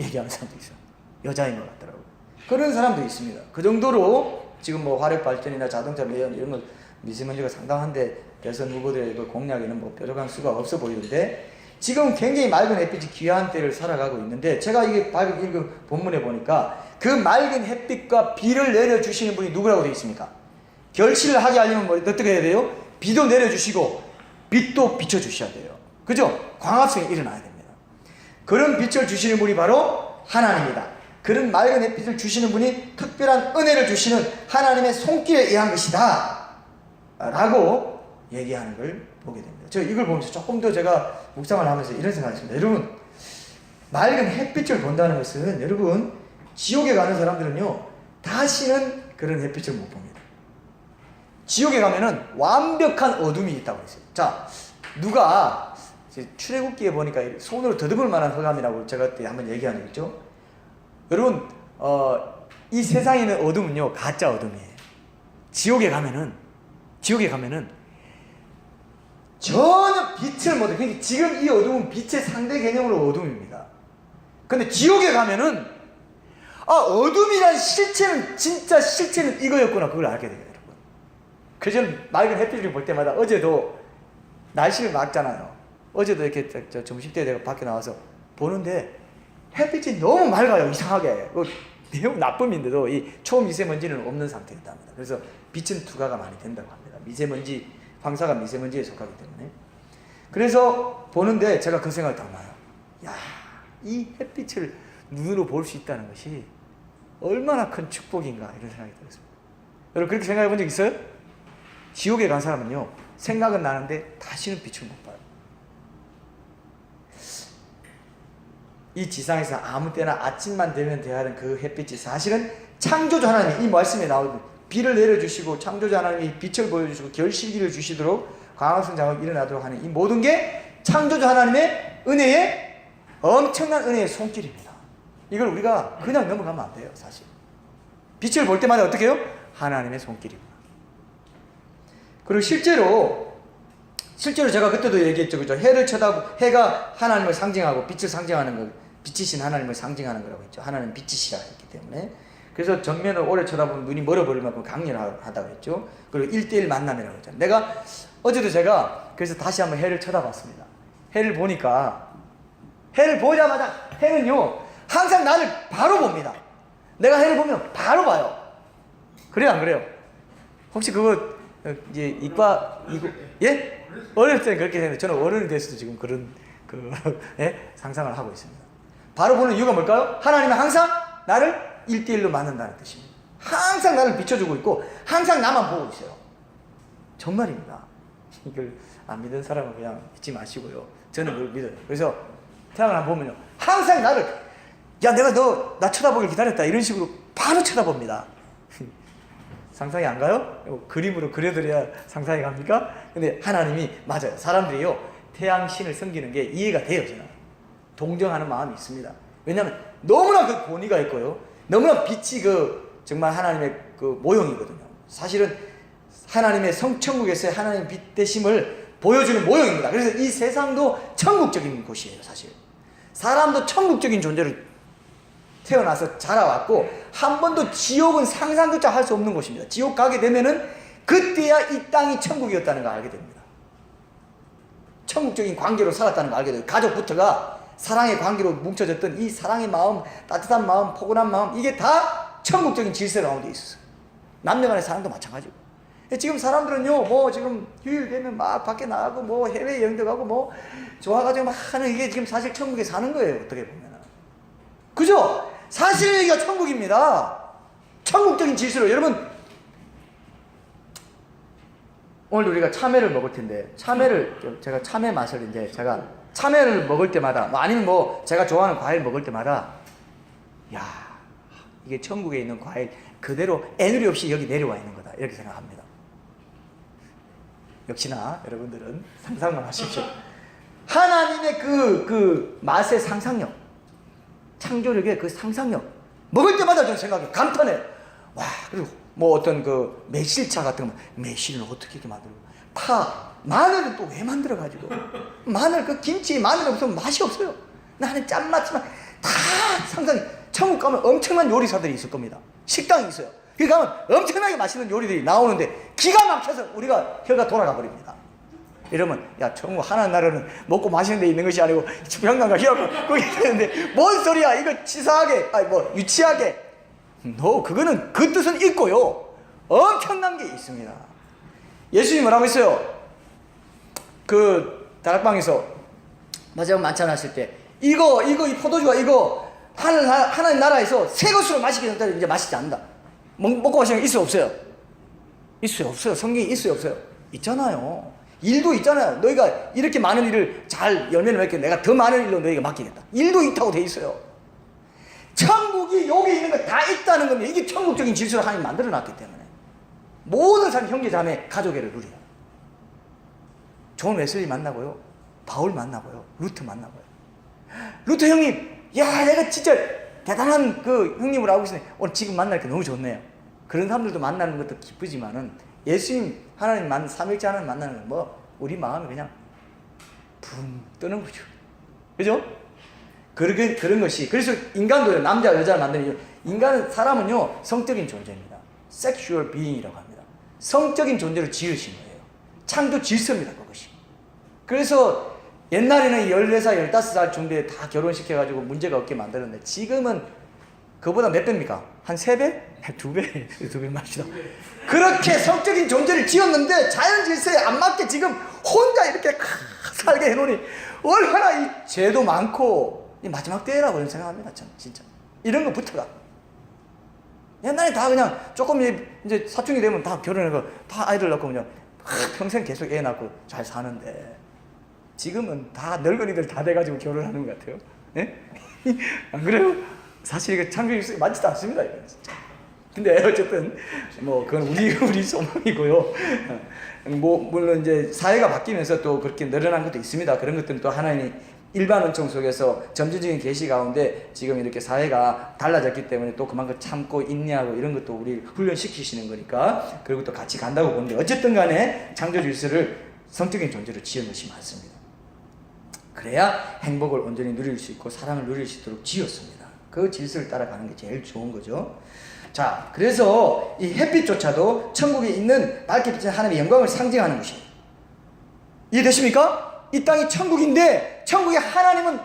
얘기하는 사람도 있어요. 여자인 것 같더라고요. 그런 사람도 있습니다. 그 정도로 지금 뭐 화력 발전이나 자동차 매연 이런 거 미세먼지가 상당한데 대선 후보들의 그 공약에는 뭐 뾰족한 수가 없어 보이는데 지금 굉장히 맑은 햇빛이 귀한 때를 살아가고 있는데 제가 이게 읽은 본문에 보니까 그 맑은 햇빛과 비를 내려주시는 분이 누구라고 되어 있습니까? 결실을 하게 하려면 뭐 어떻게 해야 돼요? 비도 내려주시고 빛도 비춰주셔야 돼요. 그죠? 광합성이 일어나야 됩니다. 그런 빛을 주시는 분이 바로 하나님이다. 그런 맑은 햇빛을 주시는 분이 특별한 은혜를 주시는 하나님의 손길에 의한 것이다 라고 얘기하는 걸 보게 됩니다. 저 이걸 보면서 조금 더 제가 묵상을 하면서 이런 생각을 했습니다. 여러분 맑은 햇빛을 본다는 것은 여러분 지옥에 가는 사람들은요 다시는 그런 햇빛을 못 봅니다. 지옥에 가면은 완벽한 어둠이 있다고 했어요. 자 누가 출애굽기에 보니까 손으로 더듬을 만한 흑암이라고 제가 그때 한번 얘기한 적 있죠. 여러분 이 세상에 있는 어둠은요 가짜 어둠이에요. 지옥에 가면은 전혀 빛을 못해. 그러니까 지금 이 어둠은 빛의 상대 개념으로 어둠입니다. 근데 지옥에 가면은 어둠이란 실체는 진짜 실체는 이거였구나 그걸 알게 돼요. 여러분 그래서 저는 맑은 햇빛을 볼 때마다 어제도 날씨를 막잖아요. 어제도 이렇게 점심때 내가 밖에 나와서 보는데 햇빛이 너무 맑아요. 이상하게 매우 나쁨인데도 이 초미세먼지는 없는 상태였답니다. 그래서 빛은 투과가 많이 된다고 합니다. 미세먼지 황사가 미세먼지에 속하기 때문에. 그래서 보는데 제가 그 생각을 딱 나요. 야, 이 햇빛을 눈으로 볼 수 있다는 것이 얼마나 큰 축복인가 이런 생각이 들었습니다. 여러분 그렇게 생각해 본 적 있어요? 지옥에 간 사람은요 생각은 나는데 다시는 빛을 못 봐요. 이 지상에서 아무 때나 아침만 되면 대하는 그 햇빛이 사실은 창조주 하나님이 이 말씀에 나오는 비를 내려주시고 창조주 하나님이 빛을 보여주시고 결실기를 주시도록 광합성 작업이 일어나도록 하는 이 모든 게 창조주 하나님의 은혜의 엄청난 은혜의 손길입니다. 이걸 우리가 그냥 넘어가면 안 돼요. 사실 빛을 볼 때마다 어떻게 해요? 하나님의 손길입니다. 그리고 실제로 제가 그때도 얘기했죠. 그죠? 해가 하나님을 상징하고 빛을 상징하는 거, 빛이신 하나님을 상징하는 거라고 했죠. 하나님 빛이시라 했기 때문에. 그래서 정면을 오래 쳐다보면 눈이 멀어버릴 만큼 강렬하다고 했죠. 그리고 1:1 만남이라고 했잖아요. 어제도 제가 그래서 다시 한번 해를 쳐다봤습니다. 해를 보니까, 해를 보자마자 해는요, 항상 나를 바로 봅니다. 내가 해를 보면 바로 봐요. 그래요, 안 그래요? 혹시 그거, 이제 예? 어릴 때 그렇게 생각해요. 저는 어른이 됐어도 지금 그런, 예? 상상을 하고 있습니다. 바로 보는 이유가 뭘까요? 하나님은 항상 나를 1:1로 만난다는 뜻입니다. 항상 나를 비춰주고 있고 항상 나만 보고 있어요. 정말입니다. 이걸 안 믿는 사람은 그냥 믿지 마시고요. 저는 그걸 믿어요. 그래서 태양을 한번 보면요 항상 나를 야 내가 나 쳐다보길 기다렸다 이런 식으로 바로 쳐다봅니다. 상상이 안 가요? 그림으로 그려드려야 상상이 갑니까? 근데 하나님이 맞아요. 사람들이요 태양신을 섬기는 게 이해가 돼요. 저는 동정하는 마음이 있습니다. 왜냐하면 너무나 그 본의가 있고요 너무나 빛이 정말 하나님의 그 모형이거든요. 사실은 하나님의 성천국에서의 하나님의 빛 되심을 보여주는 모형입니다. 그래서 이 세상도 천국적인 곳이에요. 사실 사람도 천국적인 존재로 태어나서 자라왔고 한 번도 지옥은 상상조차 할 수 없는 곳입니다. 지옥 가게 되면은 그때야 이 땅이 천국이었다는 걸 알게 됩니다. 천국적인 관계로 살았다는 걸 알게 돼요. 가족부터가 사랑의 관계로 뭉쳐졌던 이 사랑의 마음, 따뜻한 마음, 포근한 마음 이게 다 천국적인 질서 가운데 있었어요. 남녀간의 사랑도 마찬가지고. 지금 사람들은요 뭐 지금 휴일 되면 막 밖에 나가고 뭐 해외 여행도 가고 뭐 좋아가지고 막 하는 이게 지금 사실 천국에 사는 거예요. 어떻게 보면 그죠? 사실 여기가 천국입니다. 천국적인 질서로. 여러분 오늘 우리가 참외를 먹을 텐데 제가 참외 맛을 이제 제가 참외를 먹을 때마다 아니면 뭐 제가 좋아하는 과일 먹을 때마다 야 이게 천국에 있는 과일 그대로 애누리 없이 여기 내려와 있는 거다 이렇게 생각합니다. 역시나 여러분들은 상상만 하십시오. 하나님의 그 맛의 상상력, 창조력의 그 상상력, 먹을 때마다 저는 생각해요. 감탄해요. 와, 그리고 뭐 어떤 그 매실차 같은 거, 매실을 어떻게 이렇게 만들고, 마늘은 또 왜 만들어가지고, 마늘, 그 김치 마늘 없으면 맛이 없어요. 나는 짠맛지만 다 상상해. 천국 가면 엄청난 요리사들이 있을 겁니다. 식당이 있어요. 거기 가면 엄청나게 맛있는 요리들이 나오는데 기가 막혀서 우리가 혀가 돌아가 버립니다. 이러면 야, 천국 하나님 나라는 먹고 마시는 데 있는 것이 아니고 평강과 희락과 거기 있는데 뭔 소리야, 이거 치사하게, 아니 뭐 유치하게. 그거는 그 뜻은 있고요, 엄청난 게 있습니다. 예수님이 뭐라고 했어요? 그 다락방에서 마지막 만찬 하실 때 이 포도주가 이거 하나님 나라에서 새 것으로 마시게 된다. 이제 마시지 않는다. 먹고 마시는 게 있어요, 없어요? 있어요, 없어요? 성경에 있어요, 없어요? 있잖아요. 일도 있잖아요. 너희가 이렇게 많은 일을 잘 열매를 맺게 내가 더 많은 일로 너희가 맡기겠다. 일도 있다고 돼 있어요. 천국이 여기 있는 거 다 있다는 겁니다. 이게 천국적인 질서를 하나님 만들어 놨기 때문에 모든 사람, 형제 자매 가족애를 누려요. 존 웨슬리 만나고요, 바울 만나고요, 루트 만나고요. 루트 형님, 야, 내가 진짜 대단한 그 형님을 알고 있으니 오늘 지금 만나니까 너무 좋네요. 그런 사람들도 만나는 것도 기쁘지만은 예수님, 하나님 삼일째 하나님 만나는 건 뭐 우리 마음이 그냥 붕 뜨는 거죠. 그죠? 그런 것이, 그래서 인간도요, 남자 여자를 만드는 이유, 인간은, 사람은요 성적인 존재입니다. 섹슈얼 비잉이라고 합니다. 성적인 존재를 지으신 거예요. 창조 질서입니다, 그것이. 그래서 옛날에는 14살, 15살 정도에 다 결혼시켜가지고 문제가 없게 만들었는데 지금은 그보다 몇 배입니까? 한 3배? 2배? 2배 맙시다. 그렇게 성적인 존재를 지었는데 자연 질서에 안 맞게 지금 혼자 이렇게 살게 해놓으니 얼마나 이 죄도 많고 이 마지막 때라고 저는 생각합니다. 저는 진짜 이런 거부터가 옛날에 다 그냥 조금 이제 사춘기 되면 다 결혼해서 다 아이들 낳고 그냥 평생 계속 애 낳고 잘 사는데 지금은 다 늙은이들 다 돼가지고 결혼하는 것 같아요. 네? 안 그래요? 사실 이거 창조 질서가 맞지도 않습니다, 이거 진짜. 근데 어쨌든 뭐 그건 우리 소망이고요. 뭐 물론 이제 사회가 바뀌면서 또 그렇게 늘어난 것도 있습니다. 그런 것들은 또 하나님이 일반 은총 속에서 점진적인 계시 가운데 지금 이렇게 사회가 달라졌기 때문에 또 그만큼 참고 인내하고 이런 것도 우리 훈련시키시는 거니까 그리고 또 같이 간다고 보는데 어쨌든 간에 창조 질서를 성적인 존재로 지은 것이 맞습니다. 그래야 행복을 온전히 누릴 수 있고 사랑을 누릴 수 있도록 지었습니다. 그 질서를 따라가는 게 제일 좋은 거죠. 자, 그래서 이 햇빛조차도 천국에 있는 밝게 비치는 하나님의 영광을 상징하는 것이에요. 이해되십니까? 이 땅이 천국인데 천국에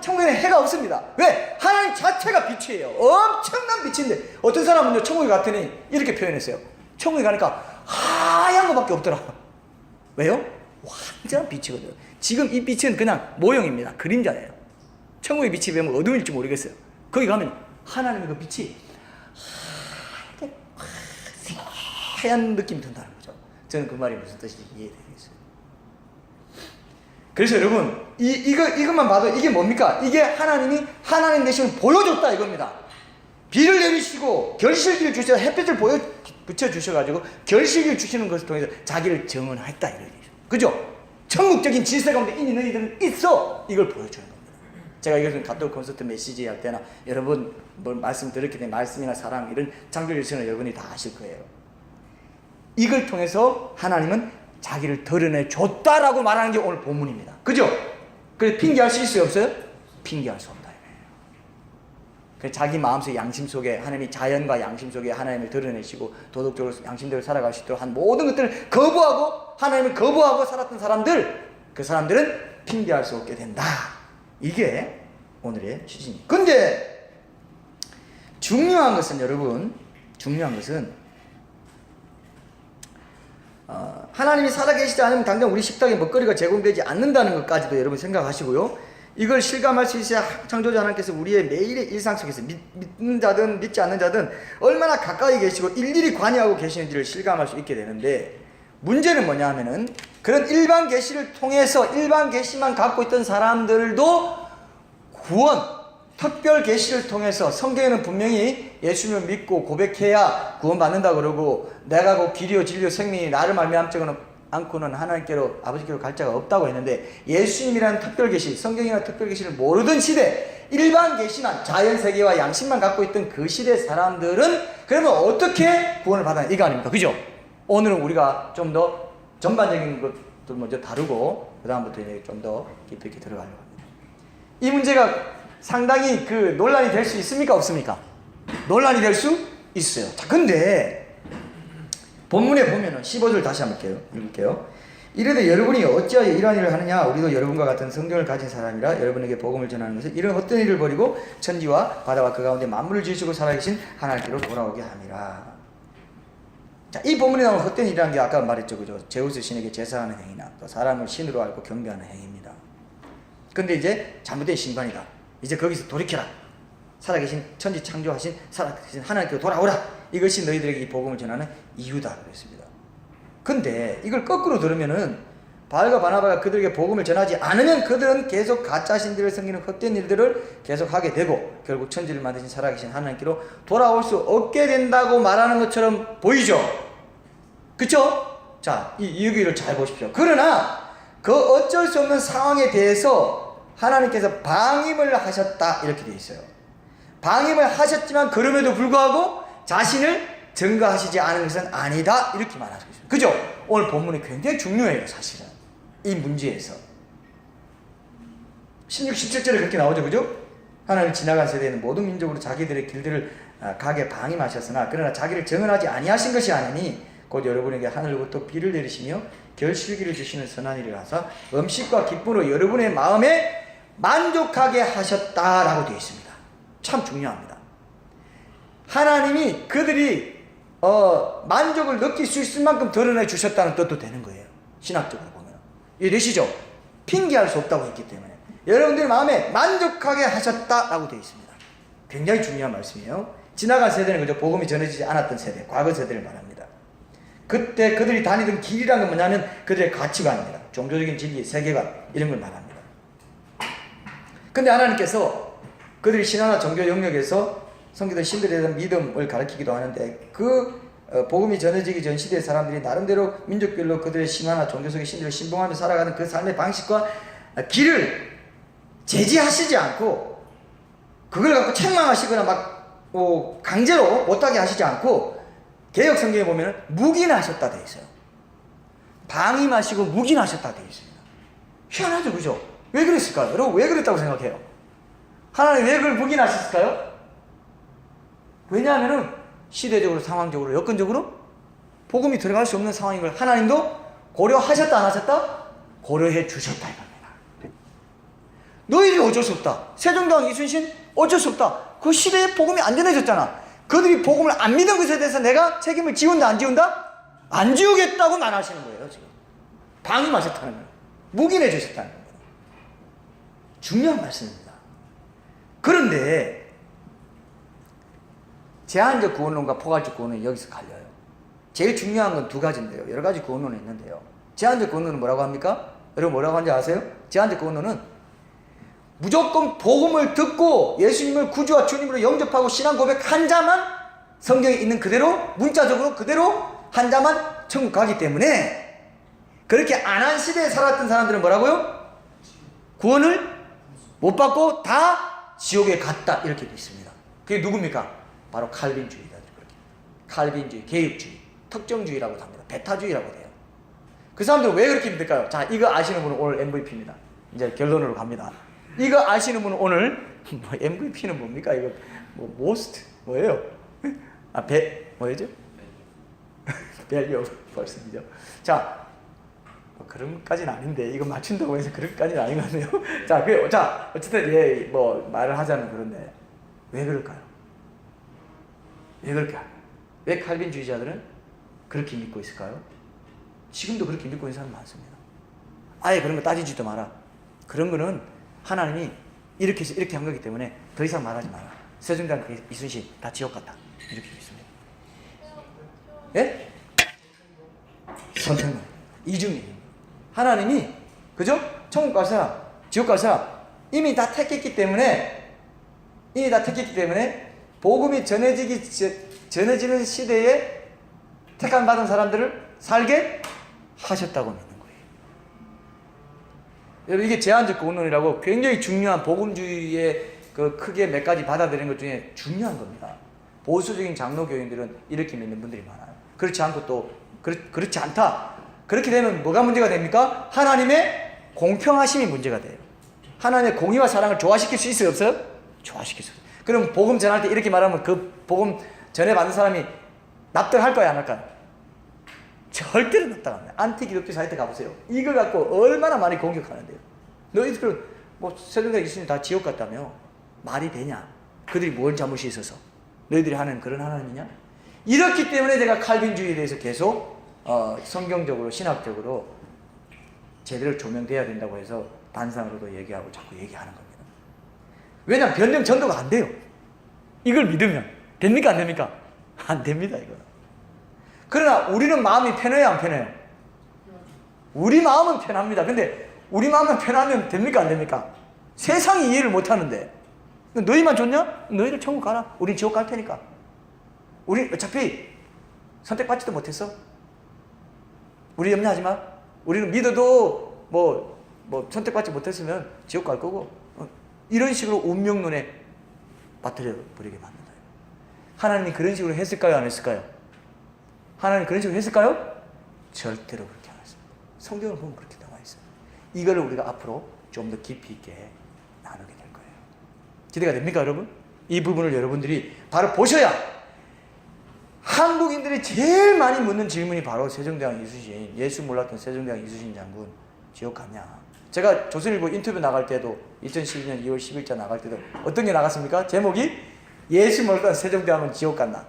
천국에는 해가 없습니다. 왜? 하나님 자체가 빛이에요. 엄청난 빛인데 어떤 사람은요 천국에 갔더니 이렇게 표현했어요. 천국에 가니까 하얀 것밖에 없더라. 왜요? 완전한 빛이거든요. 지금 이 빛은 그냥 모형입니다. 그림자예요. 천국의 빛이 되면 어두울지 모르겠어요. 거기 가면 하나님의 그 빛이 하얀 느낌이 든다는 거죠. 저는 그 말이 무슨 뜻인지 이해되겠어요. 그래서 여러분 이것만 봐도 이게 뭡니까? 이게 하나님이 하나님 되심을 보여줬다 이겁니다. 비를 내리시고 결실기를 주셔서 햇빛을 붙여주셔가지고 결실기를 주시는 것을 통해서 자기를 증언했다 이거죠. 그죠? 천국적인 질서 가운데 있는 너희들은 있어, 이걸 보여주는 겁니다. 제가 이것은 가톨 콘서트 메시지 할 때나 여러분 뭘 말씀 들었기 때문에 말씀이나 사랑 이런 창조 질서는 여러분이 다 아실 거예요. 이걸 통해서 하나님은 자기를 드러내 줬다라고 말하는 게 오늘 본문입니다. 그죠? 그래서 핑계할 수 있어요, 없어요? 핑계할 수 없다. 그래서 자기 마음속 양심 속에 하나님이 자연과 양심 속에 하나님을 드러내시고 도덕적으로 양심대로 살아갈 수 있도록 한 모든 것들을 거부하고 하나님을 거부하고 살았던 사람들, 그 사람들은 핑계할 수 없게 된다. 이게 오늘의 취지입니다. 근데 중요한 것은 여러분, 중요한 것은 하나님이 살아계시지 않으면 당장 우리 식탁에 먹거리가 제공되지 않는다는 것까지도 여러분 생각하시고요. 이걸 실감할 수 있어야 창조자 하나님께서 우리의 매일의 일상 속에서 믿는 자든 믿지 않는 자든 얼마나 가까이 계시고 일일이 관여하고 계시는지를 실감할 수 있게 되는데, 문제는 뭐냐 하면은 그런 일반 계시를 통해서 일반 계시만 갖고 있던 사람들도 구원, 특별 계시를 통해서 성경에는 분명히 예수님을 믿고 고백해야 구원받는다 그러고 내가 곧 길이요 진리요 생명이 나를 말미암 적은 않고는 하나님께로 아버지께로 갈 자가 없다고 했는데 예수님이라는 특별 계시, 성경이라는 특별 계시를 모르던 시대, 일반 계시만 자연세계와 양심만 갖고 있던 그 시대 사람들은 그러면 어떻게 구원을 받아야 이거 아닙니까? 그죠? 오늘은 우리가 좀 더 전반적인 것들 먼저 다루고 그 다음부터 좀 더 깊이 있게 들어가려고 합니다. 이 문제가 상당히 그 논란이 될 수 있습니까? 없습니까? 논란이 될 수 있어요. 자, 근데 본문에 보면은 15절 다시 한번 읽을게요. 이르되 여러분이 어찌하여 이러한 일을 하느냐? 우리도 여러분과 같은 성경을 가진 사람이라 여러분에게 복음을 전하는 것은 이런 헛된 일을 버리고 천지와 바다와 그 가운데 만물을 지으시고 살아계신 하나님께로 돌아오게 함이라. 자, 이 본문에 나오는 헛된 일이라는 게 아까 말했죠, 그죠? 제우스 신에게 제사하는 행위나 또 사람을 신으로 알고 경배하는 행위입니다. 근데 이제 잘못된 신관이다. 이제 거기서 돌이켜라. 살아계신 천지 창조하신 살아계신 하나님께로 돌아오라. 이것이 너희들에게 이 복음을 전하는 이유다 그랬습니다. 근데 이걸 거꾸로 들으면은 바울과 바나바가 그들에게 복음을 전하지 않으면 그들은 계속 가짜 신들을 섬기는 헛된 일들을 계속하게 되고 결국 천지를 만드신 살아계신 하나님께로 돌아올 수 없게 된다고 말하는 것처럼 보이죠. 그쵸? 자, 이 얘기를 잘 보십시오. 그러나 그 어쩔 수 없는 상황에 대해서 하나님께서 방임을 하셨다 이렇게 되어 있어요. 방임을 하셨지만 그럼에도 불구하고 자신을 증거하시지 않은 것은 아니다 이렇게 말하고 있습니다. 그죠? 오늘 본문이 굉장히 중요해요. 사실은 이 문제에서 16, 17절에 그렇게 나오죠. 그죠? 하나님 지나간 세대에는 모든 민족으로 자기들의 길들을 가게 방임하셨으나 그러나 자기를 정언하지 아니하신 것이 아니니 곧 여러분에게 하늘로부터 비를 내리시며 결실기를 주시는 선한 일을 하사 음식과 기쁨으로 여러분의 마음에 만족하게 하셨다라고 되어 있습니다. 참 중요합니다. 하나님이 그들이 만족을 느낄 수 있을 만큼 드러내 주셨다는 뜻도 되는 거예요. 신학적으로 보면 이해되시죠? 핑계할 수 없다고 했기 때문에 여러분들의 마음에 만족하게 하셨다라고 되어 있습니다. 굉장히 중요한 말씀이에요. 지나간 세대는 그저 복음이 전해지지 않았던 세대, 과거 세대를 말합니다. 그때 그들이 다니던 길이라는 건 뭐냐면 그들의 가치관입니다. 종교적인 진리, 세계관 이런 걸 말합니다. 근데 하나님께서 그들이 신화나 종교 영역에서 섬기던 신들에 대한 믿음을 가르치기도 하는데 그 복음이 전해지기 전 시대의 사람들이 나름대로 민족별로 그들의 신화나 종교 속의 신들을 신봉하며 살아가는 그 삶의 방식과 길을 제지하시지 않고 그걸 갖고 책망하시거나 막 강제로 못하게 하시지 않고 개역 성경에 보면 묵인하셨다 되어 있어요. 방임하시고 묵인하셨다 되어 있습니다. 희한하죠, 그죠? 왜 그랬을까요? 여러분 왜 그랬다고 생각해요? 하나님 왜 그걸 묵인하셨을까요? 왜냐하면은 시대적으로, 상황적으로, 여건적으로 복음이 들어갈 수 없는 상황인 걸 하나님도 고려하셨다 안 하셨다? 고려해 주셨다 이겁니다. 너희들이 어쩔 수 없다. 세종대왕 이순신 어쩔 수 없다. 그 시대에 복음이 안 전해졌잖아. 그들이 복음을 안 믿은 것에 대해서 내가 책임을 지운다 안 지운다? 안 지우겠다고 말하시는 거예요. 지금 방임하셨다는 거예요. 묵인해 주셨다는 거예요. 중요한 말씀입니다. 그런데 제한적 구원론과 포괄적 구원론이 여기서 갈려요. 제일 중요한 건 두 가지인데요. 여러 가지 구원론이 있는데요. 제한적 구원론은 뭐라고 합니까? 여러분 뭐라고 하는지 아세요? 제한적 구원론은 무조건 복음을 듣고 예수님을 구주와 주님으로 영접하고 신앙 고백한 자만 성경에 있는 그대로 문자적으로 그대로 한 자만 천국 가기 때문에 그렇게 안 한 시대에 살았던 사람들은 뭐라고요? 구원을 못 받고 다 지옥에 갔다 이렇게 되어 있습니다. 그게 누굽니까? 바로 칼빈주의자들. 칼빈주의, 개혁주의, 특정주의라고 합니다. 베타주의라고 돼요. 그 사람들은 왜 그렇게 힘들까요? 자, 이거 아시는 분은 오늘 MVP입니다. 이제 결론으로 갑니다. 이거 아시는 분은 오늘 MVP는 뭡니까? 이거 most 뭐예요? 뭐였죠? value of person이죠. 자, 그런 것까지는 아닌데 이거 맞춘다고 해서 그런 것까지는 아닌 것 같네요. 자, 어쨌든 말을 하자면 그런데 왜 그럴까요? 왜 그럴까요? 왜 칼빈주의자들은 그렇게 믿고 있을까요? 지금도 그렇게 믿고 있는 사람 많습니다. 아예 그런 거 따지지도 마라. 그런 거는 하나님이 이렇게 해서 이렇게 한 거기 때문에 더 이상 말하지 마라. 세종대왕 이순신 다 지옥 갔다. 이렇게 믿습니다. 예? 선택만. 이중이. 하나님이 그죠? 천국 갈 사람, 지옥 갈 사람 이미 다 택했기 때문에 복음이 전해지는 시대에 택함 받은 사람들을 살게 하셨다고 믿는 거예요. 여러분, 이게 제한적 구원론이라고 굉장히 중요한 복음주의의 그 크게 몇 가지 받아들이는 것 중에 중요한 겁니다. 보수적인 장로교인들은 이렇게 믿는 분들이 많아요. 그렇지 않고 또 그렇지 않다. 그렇게 되면 뭐가 문제가 됩니까? 하나님의 공평하심이 문제가 돼요. 하나님의 공의와 사랑을 조화시킬 수 있어요, 없어요? 조화시킬 수 있어요. 그럼 복음 전할 때 이렇게 말하면 그 복음 전해받는 사람이 납득할 거야, 안 할까요? 절대로 납득 안 해요. 안티기독교 사이트 가보세요. 이거 갖고 얼마나 많이 공격하는데요. 너희들은 뭐 세종대 예수님 다 지옥 갔다며? 말이 되냐? 그들이 뭔 잘못이 있어서 너희들이 하는 그런 하나님이냐? 이렇기 때문에 제가 칼빈주의에 대해서 계속 성경적으로 신학적으로 제대로 조명돼야 된다고 해서 반상으로도 얘기하고 자꾸 얘기하는 겁니다. 왜냐하면 변명 전도가 안 돼요. 이걸 믿으면 됩니까, 안 됩니까? 안 됩니다, 이거는. 그러나 우리는 마음이 편해요, 안 편해요? 우리 마음은 편합니다. 근데 우리 마음만 편하면 됩니까, 안 됩니까? 세상이 이해를 못 하는데 너희만 좋냐? 너희들 천국 가라. 우린 지옥 갈 테니까. 우리 어차피 선택받지도 못했어. 우리 염려하지 마. 우리는 믿어도 뭐 선택받지 못했으면 지옥 갈 거고, 이런 식으로 운명론에 빠뜨려 버리게 만든다. 하나님이 그런 식으로 했을까요, 안 했을까요? 하나님 그런 식으로 했을까요? 절대로 그렇게 안 했습니다. 성경을 보면 그렇게 나와 있어요. 이거를 우리가 앞으로 좀 더 깊이 있게 나누게 될 거예요. 기대가 됩니까, 여러분? 이 부분을 여러분들이 바로 보셔야, 한국인들이 제일 많이 묻는 질문이 바로 세종대왕 이수신, 예수 몰랐던 세종대왕 이수신 장군 지옥 갔냐? 제가 조선일보 인터뷰 나갈 때도 2012년 2월 10일자 나갈 때도 어떤 게 나갔습니까? 제목이 예수 몰랐던 세종대왕은 지옥 갔나?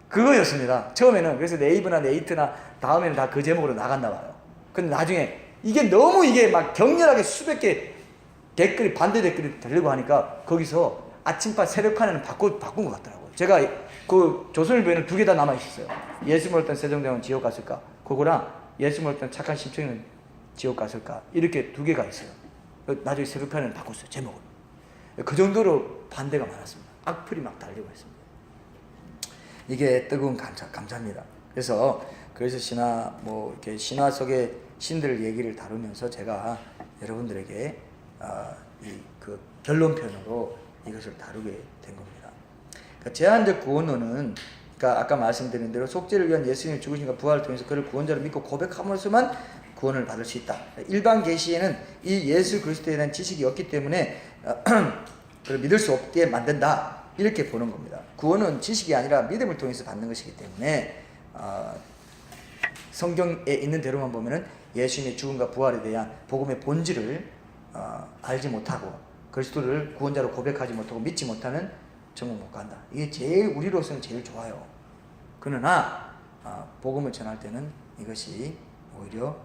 그거였습니다. 처음에는. 그래서 네이버나 네이트나 다음에는 다 그 제목으로 나갔나 봐요. 근데 나중에 이게 너무 이게 막 격렬하게 수백 개 댓글이, 반대 댓글이 달리고 하니까 거기서 아침반 새벽판에는 바꾼 것 같더라고요. 제가 그 조선일보에는 2개 다 남아 있었어요. 예수 몰랐던 세종대왕은 지옥 갔을까? 그거랑 예수 몰랐던 착한 심청이는 지옥 갔을까? 이렇게 2개가 있어요. 나중에 새벽판에는 바꿨어요, 제목을. 그 정도로 반대가 많았습니다. 악플이 막 달리고 있습니다. 이게 뜨거운 감사입니다. 그래서 이렇게 신화 속의 신들 얘기를 다루면서 제가 여러분들에게 그 결론편으로 이것을 다루게 된 겁니다. 그러니까 제한적 구원론은, 그러니까 아까 말씀드린 대로 속죄를 위한 예수님의 죽으심과 부활을 통해서 그를 구원자로 믿고 고백함으로써만 구원을 받을 수 있다. 일반 계시에는 이 예수 그리스도에 대한 지식이 없기 때문에 그를 믿을 수 없게 만든다, 이렇게 보는 겁니다. 구원은 지식이 아니라 믿음을 통해서 받는 것이기 때문에 성경에 있는 대로만 보면은 예수님의 죽음과 부활에 대한 복음의 본질을 알지 못하고 그리스도를 구원자로 고백하지 못하고 믿지 못하면 천국 못 간다. 이게 제일 우리로서는 제일 좋아요. 그러나 복음을 전할 때는 이것이 오히려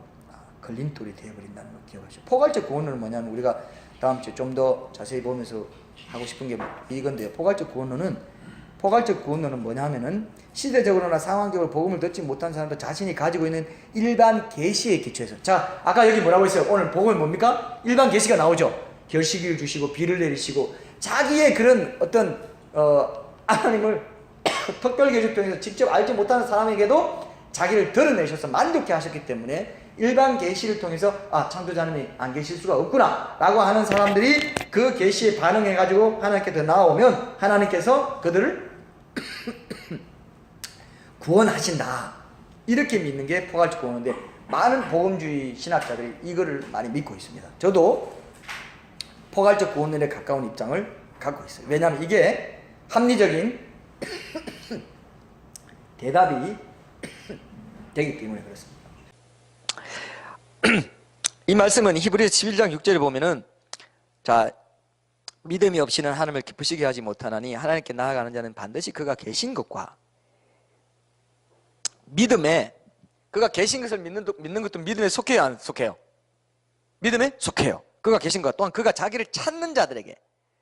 걸림돌이 되어버린다는 걸 기억하시죠. 포괄적 구원론은 뭐냐면, 우리가 다음 주에 좀 더 자세히 보면서 하고 싶은 게 이건데요. 포괄적 구원론은 뭐냐 하면은, 시대적으로나 상황적으로 복음을 듣지 못한 사람도 자신이 가지고 있는 일반 계시에 기초해서, 자, 아까 여기 뭐라고 했어요? 오늘 복음이 뭡니까? 일반 계시가 나오죠. 결식을 주시고 비를 내리시고 자기의 그런 어떤 하나님을 특별 계시를 통해서 직접 알지 못하는 사람에게도 자기를 드러내셔서 만족해 하셨기 때문에 일반 계시를 통해서 창조자 하나님이 안 계실 수가 없구나 라고 하는 사람들이 그 계시에 반응해 가지고 하나님께 더 나오면 하나님께서 그들을 구원하신다, 이렇게 믿는 게 포괄적 구원인데, 많은 복음주의 신학자들이 이거를 많이 믿고 있습니다. 저도 포괄적 구원론에 가까운 입장을 갖고 있어요. 왜냐하면 이게 합리적인 대답이 되기 때문에 그렇습니다. 이 말씀은 히브리서 11장 6절에 보면은, 자, 믿음이 없이는 하나님을 기쁘시게 하지 못하나니 하나님께 나아가는 자는 반드시 그가 계신 것과, 믿음에, 그가 계신 것을 믿는 것도 믿음에 속해요, 안 속해요? 믿음에 속해요. 그가 계신 것, 또한 그가 자기를 찾는 자들에게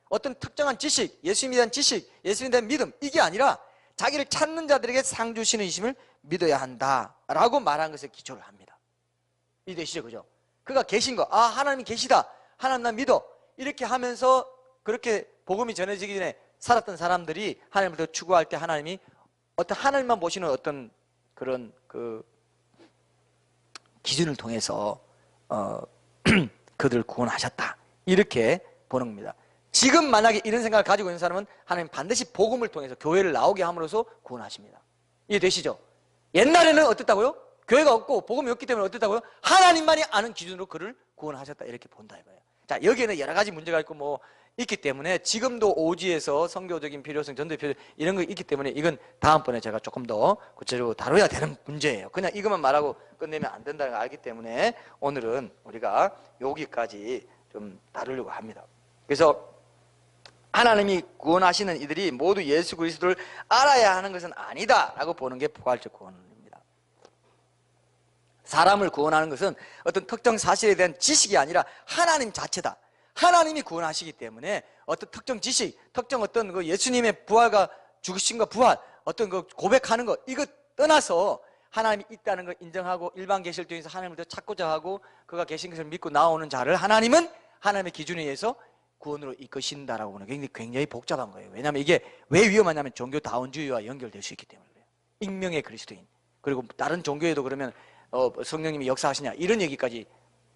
어떤 특정한 지식, 예수님에 대한 지식, 예수님에 대한 믿음, 이게 아니라 자기를 찾는 자들에게 상 주시는 이심을 믿어야 한다라고 말한 것에 기초를 합니다. 이해되시죠? 그죠? 그가 계신 거, 하나님이 계시다, 하나님 나 믿어, 이렇게 하면서 그렇게 복음이 전해지기 전에 살았던 사람들이 하나님을 더 추구할 때 하나님이 어떤 하나님만 보시는 어떤 그런 기준을 통해서 그들을 구원하셨다, 이렇게 보는 겁니다. 지금 만약에 이런 생각을 가지고 있는 사람은 하나님 반드시 복음을 통해서 교회를 나오게 함으로써 구원하십니다. 이해되시죠? 옛날에는 어땠다고요? 교회가 없고 복음이 없기 때문에 어땠다고요? 하나님만이 아는 기준으로 그를 구원하셨다, 이렇게 본다 이거예요. 자, 여기에는 여러 가지 문제가 있고 뭐 있기 때문에 지금도 오지에서 선교적인 필요성, 전도의 필요성 이런 거 있기 때문에 이건 다음번에 제가 조금 더 구체적으로 다뤄야 되는 문제예요. 그냥 이것만 말하고 끝내면 안 된다는 걸 알기 때문에 오늘은 우리가 여기까지 좀 다루려고 합니다. 그래서 하나님이 구원하시는 이들이 모두 예수 그리스도를 알아야 하는 것은 아니다라고 보는 게 포괄적 구원입니다. 사람을 구원하는 것은 어떤 특정 사실에 대한 지식이 아니라 하나님 자체다. 하나님이 구원하시기 때문에 어떤 특정 지식, 특정 어떤 그 예수님의 부활과 죽으심과 부활, 어떤 그 고백하는 것, 이거 떠나서 하나님이 있다는 걸 인정하고 일반 계시를 통해서 하나님을 더 찾고자 하고 그가 계신 것을 믿고 나오는 자를 하나님은 하나님의 기준에 의해서 구원으로 이끄신다라고 보는 게 굉장히 복잡한 거예요. 왜냐하면 이게 왜 위험하냐면 종교다원주의와 연결될 수 있기 때문에 그래요. 익명의 그리스도인, 그리고 다른 종교에도 그러면 성령님이 역사하시냐 이런 얘기까지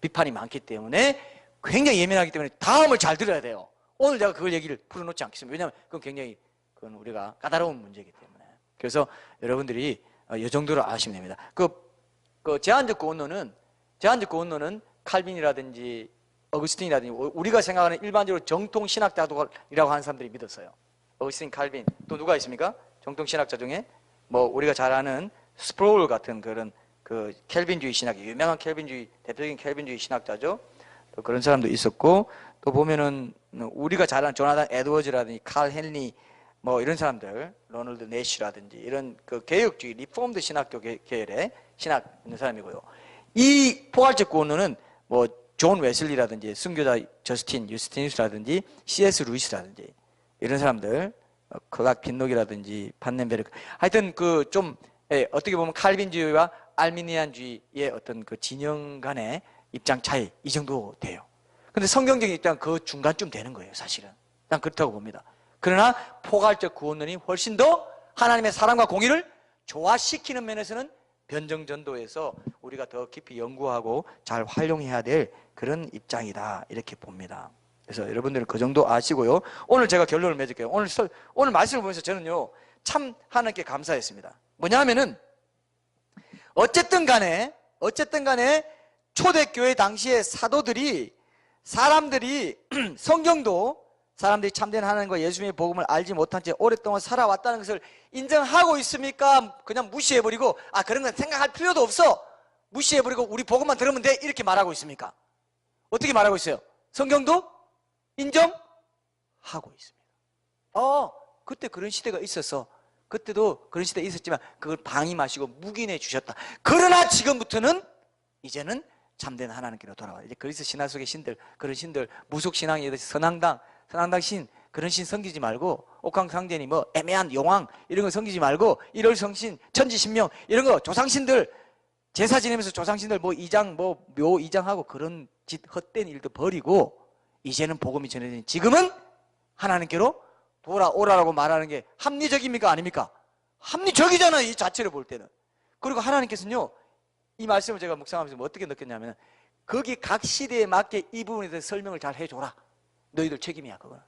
비판이 많기 때문에 굉장히 예민하기 때문에 다음을 잘 들어야 돼요. 오늘 제가 그걸 얘기를 풀어놓지 않겠습니다. 왜냐하면 그건 굉장히 그건 우리가 까다로운 문제이기 때문에. 그래서 여러분들이 이 정도로 아시면 됩니다. 그 제한적 구원론은 칼빈이라든지 어거스틴이라든지 우리가 생각하는 일반적으로 정통 신학자들이라고 하는 사람들이 믿었어요. 어거스틴, 칼빈, 또 누가 있습니까? 정통 신학자 중에 뭐 우리가 잘 아는 스프로울 같은 그런 그 켈빈주의 신학, 유명한 켈빈주의, 대표적인 켈빈주의 신학자죠. 또 그런 사람도 있었고, 또 보면은 우리가 잘 아는 조나단 에드워즈라든지 칼 헨리 뭐 이런 사람들, 로널드 내시라든지 이런 그 개혁주의 리폼드 신학교 계열의 신학 있는 사람이고요. 이 포괄적 구원론은 뭐 존 웨슬리라든지 순교자 저스틴 유스티누스라든지 C.S. 루이스라든지 이런 사람들, 커각 빈록이라든지 판넨베르크, 하여튼 그 좀 어떻게 보면 칼빈주의와 알미니안주의의 어떤 그 진영 간의 입장 차이, 이 정도 돼요. 근데 성경적인 입장은 그 중간쯤 되는 거예요, 사실은. 난 그렇다고 봅니다. 그러나 포괄적 구원론이 훨씬 더 하나님의 사랑과 공의를 조화시키는 면에서는 변정전도에서 우리가 더 깊이 연구하고 잘 활용해야 될 그런 입장이다, 이렇게 봅니다. 그래서 여러분들은 그 정도 아시고요. 오늘 제가 결론을 맺을게요. 오늘 말씀을 보면서 저는요, 참 하나님께 감사했습니다. 뭐냐 하면은 어쨌든 간에 초대교회 당시의 사도들이, 사람들이 성경도 사람들이 참된 하나님과 예수님의 복음을 알지 못한 채 오랫동안 살아왔다는 것을 인정하고 있습니까? 그냥 무시해버리고 그런 건 생각할 필요도 없어, 무시해버리고 우리 복음만 들으면 돼, 이렇게 말하고 있습니까? 어떻게 말하고 있어요? 성경도 인정하고 있습니다. 그때 그런 시대가 있었어. 그때도 그런 시대가 있었지만 그걸 방임하시고 묵인해 주셨다. 그러나 지금부터는 이제는 참된 하나님께로 돌아와요. 이제 그리스 신화 속의 신들, 그런 신들, 무속신앙이 선앙당 신, 그런 신 섬기지 말고, 옥황상제니 뭐 애매한 용왕 이런 거 섬기지 말고, 일월성신, 천지신명 이런 거, 조상신들 제사 지내면서 조상신들 뭐 이장 뭐 묘 이장하고 그런 짓 헛된 일도 버리고 이제는 복음이 전해지는 지금은 하나님께로 돌아오라라고 말하는 게 합리적입니까? 아닙니까? 합리적이잖아요, 이 자체를 볼 때는. 그리고 하나님께서는요, 이 말씀을 제가 묵상하면서 뭐 어떻게 느꼈냐면, 거기 각 시대에 맞게 이 부분에 대해서 설명을 잘 해줘라. 너희들 책임이야, 그거는.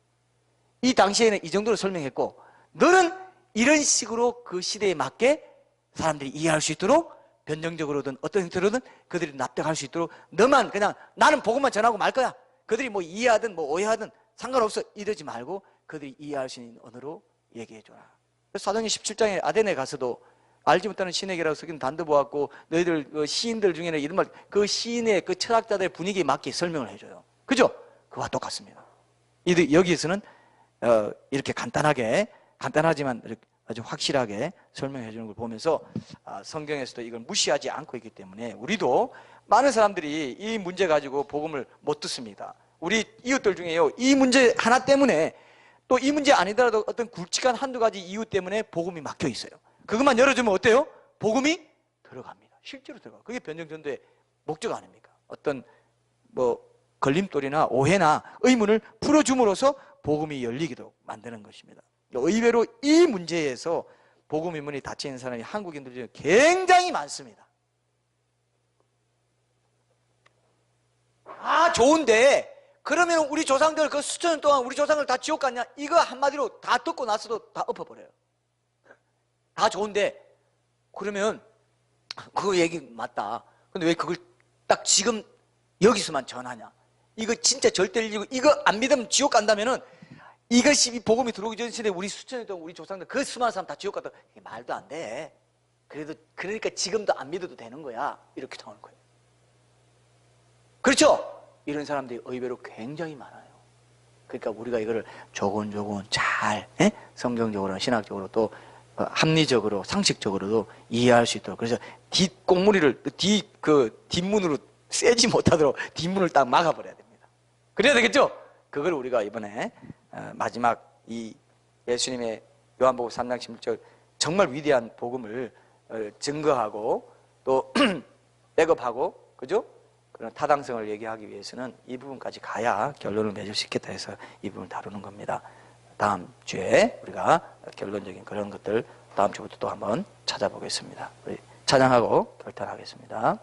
이 당시에는 이 정도로 설명했고, 너는 이런 식으로 그 시대에 맞게 사람들이 이해할 수 있도록, 변정적으로든 어떤 형태로든 그들이 납득할 수 있도록 너만 그냥 나는 복음만 전하고 말 거야. 그들이 뭐 이해하든 뭐 오해하든 상관없어, 이러지 말고 그들이 이해할 수 있는 언어로 얘기해줘라. 사도행전 17장에 아데네 가서도 알지 못하는 신에게라고 쓰긴 단도 보았고, 너희들 그 시인들 중에는 이런 말, 그 시인의 그 철학자들의 분위기에 맞게 설명을 해줘요. 그죠? 그와 똑같습니다. 여기에서는 이렇게 간단하지만 아주 확실하게 설명해 주는 걸 보면서 성경에서도 이걸 무시하지 않고 있기 때문에 우리도, 많은 사람들이 이 문제 가지고 복음을 못 듣습니다. 우리 이웃들 중에요, 이 문제 하나 때문에, 또 이 문제 아니더라도 어떤 굵직한 한두 가지 이유 때문에 복음이 막혀 있어요. 그것만 열어주면 어때요? 복음이 들어갑니다. 실제로 들어가요. 그게 변정전도의 목적 아닙니까? 어떤 뭐 걸림돌이나 오해나 의문을 풀어줌으로써 복음이 열리기도 만드는 것입니다. 의외로 이 문제에서 복음의 문이 닫혀 있는 사람이 한국인들 중에 굉장히 많습니다. 아, 좋은데 그러면 우리 조상들 그 수천 년 동안 우리 조상들 다 지옥 갔냐? 이거 한마디로 다 듣고 나서도 다 엎어버려요. 다 좋은데 그러면 그 얘기 맞다. 근데 왜 그걸 딱 지금 여기서만 전하냐? 이거 진짜 절대 일이고 이거 안 믿으면 지옥 간다면은 이것이 이 복음이 들어오기 전 시대에 우리 수천 년 동안 우리 조상들 그 수많은 사람 다 지옥 갔다. 이게 말도 안 돼. 그래도 그러니까 지금도 안 믿어도 되는 거야. 이렇게 통하는 거예요. 그렇죠? 이런 사람들이 의외로 굉장히 많아요. 그러니까 우리가 이거를 조곤조곤 잘 성경적으로 신학적으로 또 합리적으로 상식적으로도 이해할 수 있도록 그래서 뒷공무리를 뒷문으로 세지 못하도록 뒷문을 딱 막아버려야 됩니다. 그래야 되겠죠? 그걸 우리가 이번에 마지막 이 예수님의 요한복음 3장 16절 정말 위대한 복음을 증거하고 또 백업하고 그죠? 그런 타당성을 얘기하기 위해서는 이 부분까지 가야 결론을 맺을 수 있겠다 해서 이 부분을 다루는 겁니다. 다음 주에 우리가 결론적인 그런 것들 다음 주부터 또 한번 찾아보겠습니다. 우리 찬양하고 결단하겠습니다.